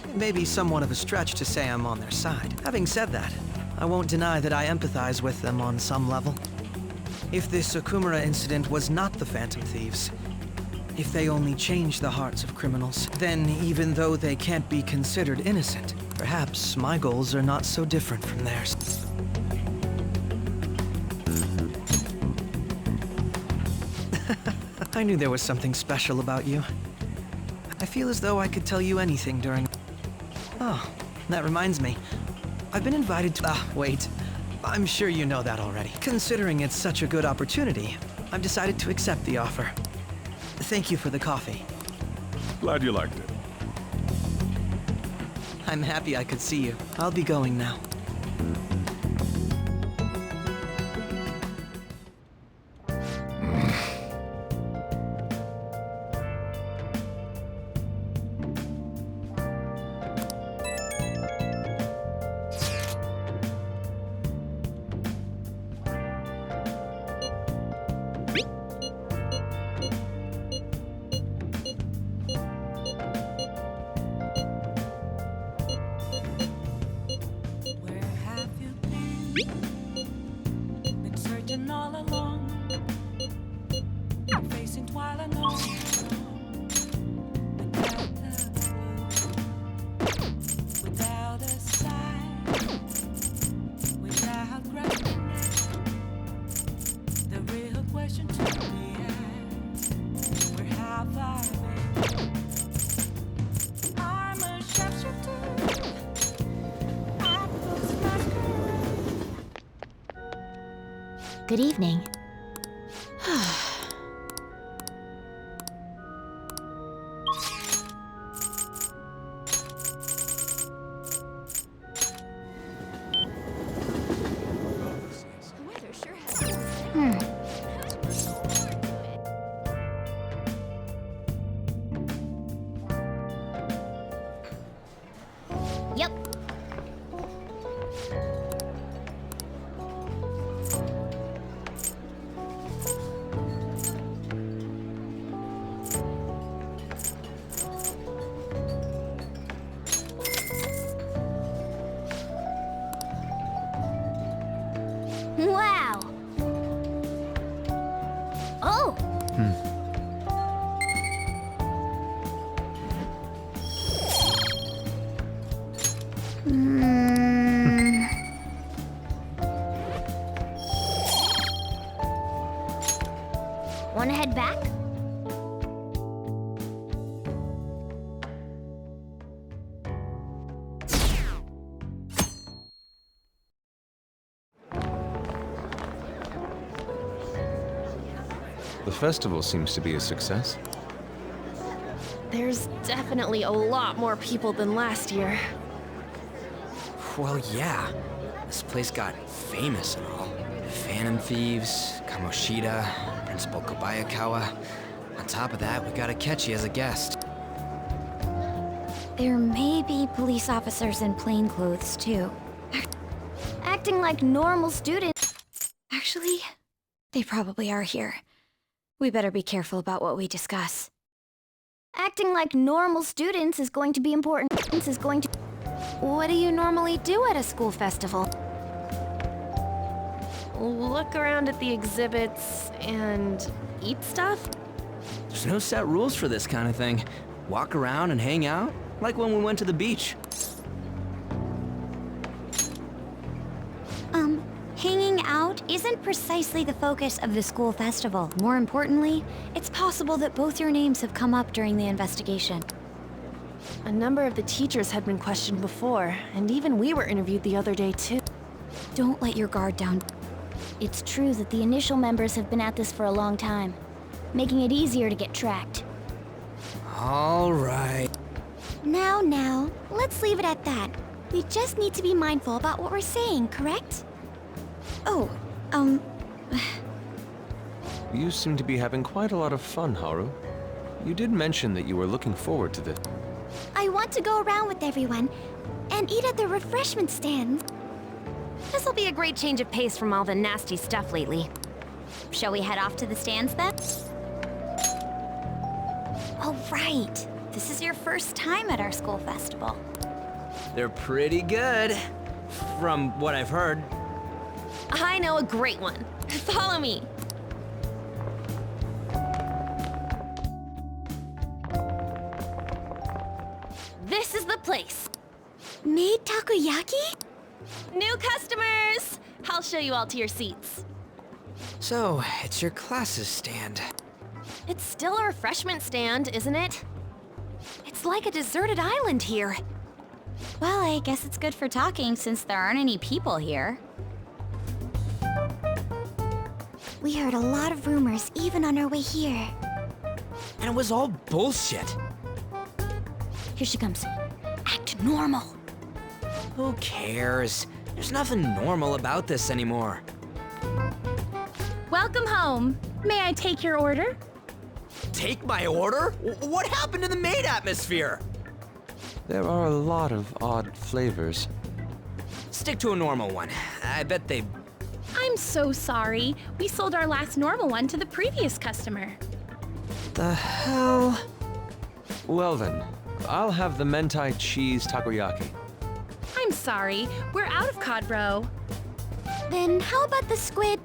It may be somewhat of a stretch to say I'm on their side. Having said that, I won't deny that I empathize with them on some level. If this Okumura incident was not the Phantom Thieves, if they only change the hearts of criminals, then even though they can't be considered innocent, perhaps my goals are not so different from theirs. I knew there was something special about you. I feel as though I could tell you anything during... Oh, that reminds me. I've been invited to... wait. I'm sure you know that already. Considering it's such a good opportunity, I've decided to accept the offer. Thank you for the coffee. Glad you liked it. I'm happy I could see you. I'll be going now. Good evening. Wanna head back? The festival seems to be a success. There's definitely a lot more people than last year. Well, yeah. This place got famous and all. Phantom Thieves, Kamoshida, Principal Kobayakawa. On top of that, we got Akechi as a guest. There may be police officers in plain clothes, too. Acting like normal students. Actually, they probably are here. We better be careful about what we discuss. Acting like normal students is going to be important. What do you normally do at a school festival? Look around at the exhibits and eat stuff? There's no set rules for this kind of thing. Walk around and hang out, like when we went to the beach. Hanging out isn't precisely the focus of the school festival. More importantly, it's possible that both your names have come up during the investigation. A number of the teachers had been questioned before, and even we were interviewed the other day too. Don't let your guard down. It's true that the initial members have been at this for a long time, making it easier to get tracked. All right. Now, let's leave it at that. We just need to be mindful about what we're saying, correct? Oh, You seem to be having quite a lot of fun, Haru. You did mention that you were looking forward to this. I want to go around with everyone and eat at the refreshment stands. This'll be a great change of pace from all the nasty stuff lately. Shall we head off to the stands then? Oh, right. This is your first time at our school festival. They're pretty good, from what I've heard. I know a great one. Follow me. This is the place. Made takoyaki? New customers! I'll show you all to your seats. So, it's your class's stand. It's still a refreshment stand, isn't it? It's like a deserted island here. Well, I guess it's good for talking since there aren't any people here. We heard a lot of rumors even on our way here. And it was all bullshit. Here she comes. Act normal. Who cares? There's nothing normal about this anymore. Welcome home. May I take your order? Take my order? What happened to the maid atmosphere? There are a lot of odd flavors. Stick to a normal one. I bet they... I'm so sorry. We sold our last normal one to the previous customer. The hell? Well then, I'll have the mentai cheese takoyaki. I'm sorry. We're out of cod roe. Then how about the squid?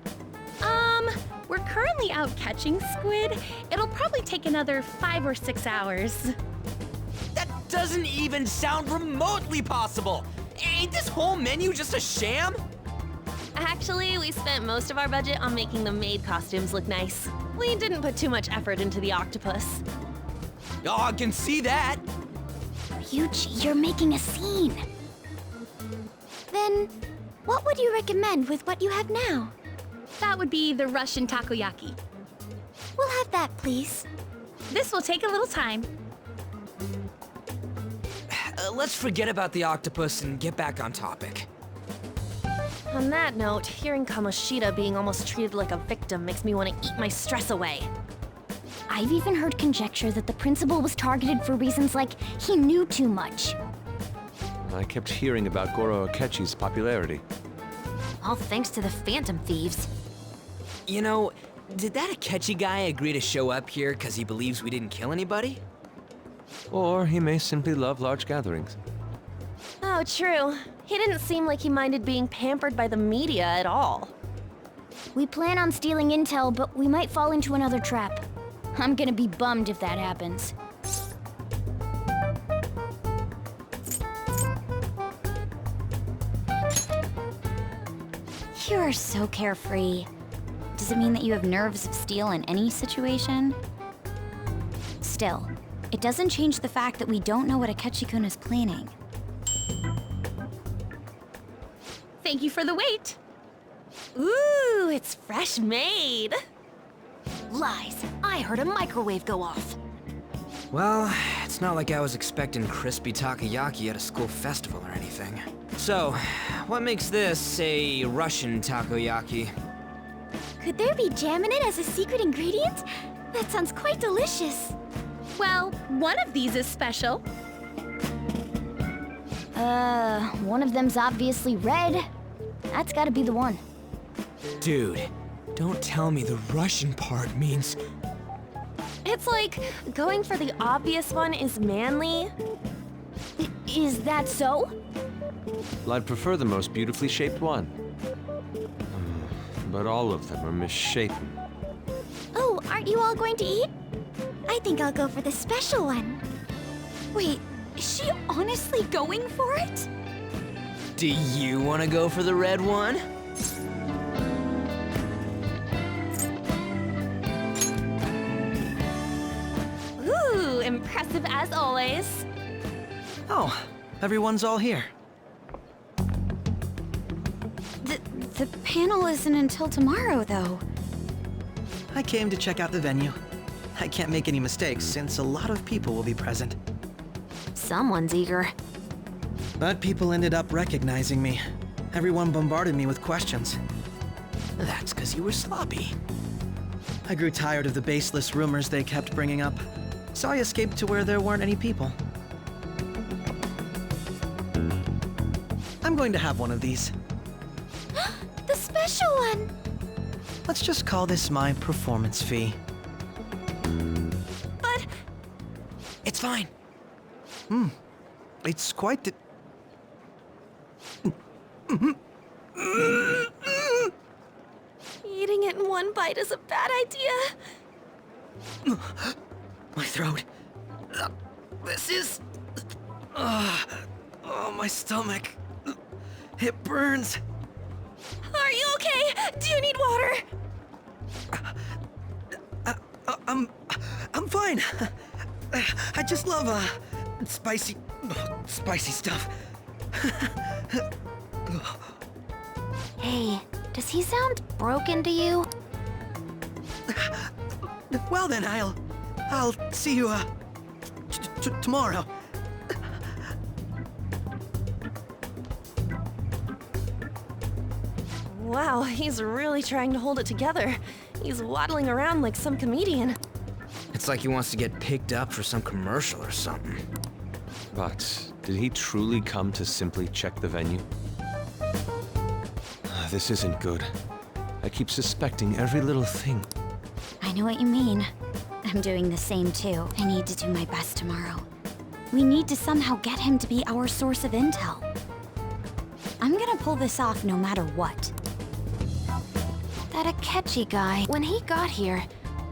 We're currently out catching squid. It'll probably take another 5 or 6 hours. That doesn't even sound remotely possible! Ain't this whole menu just a sham? Actually, we spent most of our budget on making the maid costumes look nice. We didn't put too much effort into the octopus. Oh, I can see that! Ryuji, you're making a scene. Then, what would you recommend with what you have now? That would be the Russian takoyaki. We'll have that, please. This will take a little time. Let's forget about the octopus and get back on topic. On that note, hearing Kamoshida being almost treated like a victim makes me want to eat my stress away. I've even heard conjecture that the principal was targeted for reasons like he knew too much. I kept hearing about Goro Akechi's popularity. All thanks to the Phantom Thieves. You know, did that Akechi guy agree to show up here because he believes we didn't kill anybody? Or he may simply love large gatherings. Oh, true. He didn't seem like he minded being pampered by the media at all. We plan on stealing intel, but we might fall into another trap. I'm gonna be bummed if that happens. You are so carefree. Does it mean that you have nerves of steel in any situation? Still, it doesn't change the fact that we don't know what Akechi-kun is planning. Thank you for the wait. Ooh, it's fresh made. Lies. I heard a microwave go off. Well, it's not like I was expecting crispy takoyaki at a school festival or anything. So, what makes this a Russian takoyaki? Could there be jam in it as a secret ingredient? That sounds quite delicious. Well, one of these is special. One of them's obviously red. That's gotta be the one. Dude, don't tell me the Russian part means... It's like going for the obvious one is manly. Is that so? Well, I'd prefer the most beautifully shaped one. But all of them are misshapen. Oh, aren't you all going to eat? I think I'll go for the special one. Wait, is she honestly going for it? Do you want to go for the red one? Ooh, impressive as always. Oh, everyone's all here. The panel isn't until tomorrow, though. I came to check out the venue. I can't make any mistakes since a lot of people will be present. Someone's eager. But people ended up recognizing me. Everyone bombarded me with questions. That's because you were sloppy. I grew tired of the baseless rumors they kept bringing up, so I escaped to where there weren't any people. I'm going to have one of these. The special one! Let's just call this my performance fee. But... It's fine. It's quite the... Eating it in one bite is a bad idea. My throat. This is... oh, my stomach. It burns. Are you okay? Do you need water? I'm fine. I just love, spicy stuff. Hey, does he sound broken to you? Well then, I'll see you, tomorrow. Wow, he's really trying to hold it together. He's waddling around like some comedian. It's like he wants to get picked up for some commercial or something. But did he truly come to simply check the venue? This isn't good. I keep suspecting every little thing. I know what you mean. I'm doing the same too. I need to do my best tomorrow. We need to somehow get him to be our source of intel. I'm gonna pull this off no matter what. That Akechi guy, when he got here,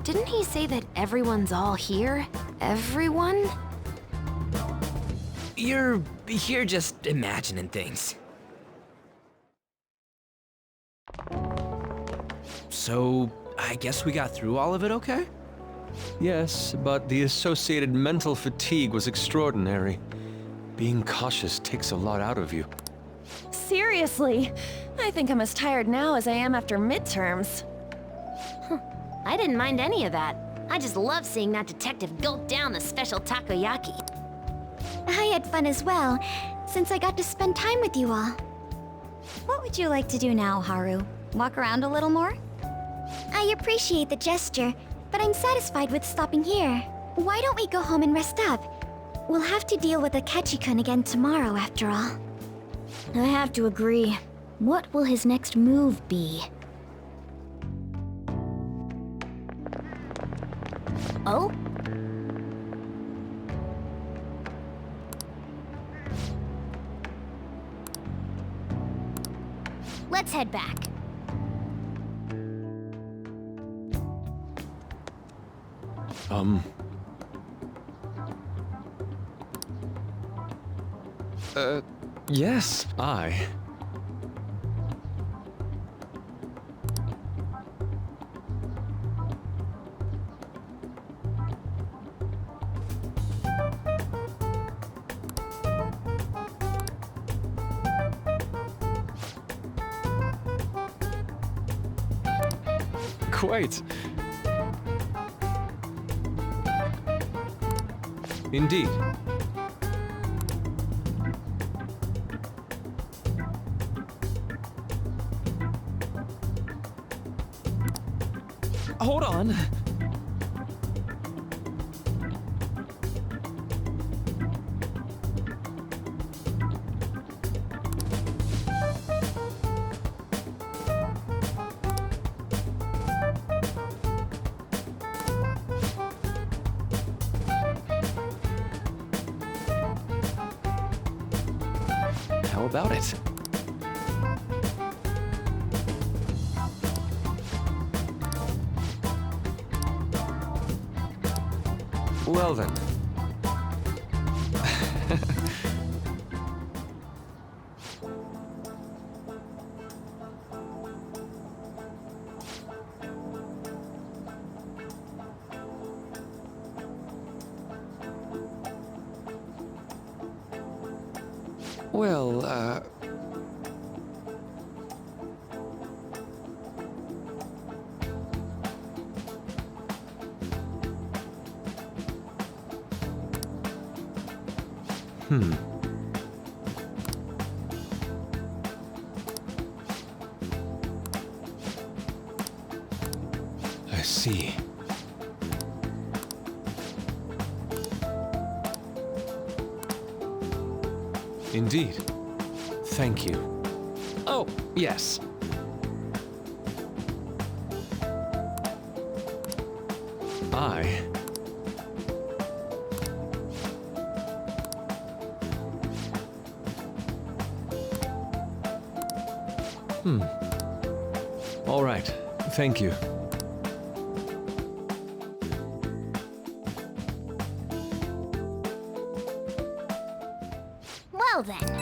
didn't he say that everyone's all here? Everyone? You're just imagining things. So, I guess we got through all of it okay? Yes, but the associated mental fatigue was extraordinary. Being cautious takes a lot out of you. Seriously, I think I'm as tired now as I am after midterms. I didn't mind any of that. I just love seeing that detective gulp down the special takoyaki. I had fun as well, since I got to spend time with you all. What would you like to do now, Haru? Walk around a little more? I appreciate the gesture, but I'm satisfied with stopping here. Why don't we go home and rest up? We'll have to deal with Akechi-kun again tomorrow, after all. I have to agree. What will his next move be? Oh? Let's head back. Yes, Quite. Indeed. Hold on. How about it? Well then. Well, I see. Indeed. Thank you. Oh, yes. I... All right. Thank you. Well then.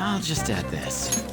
I'll just add this.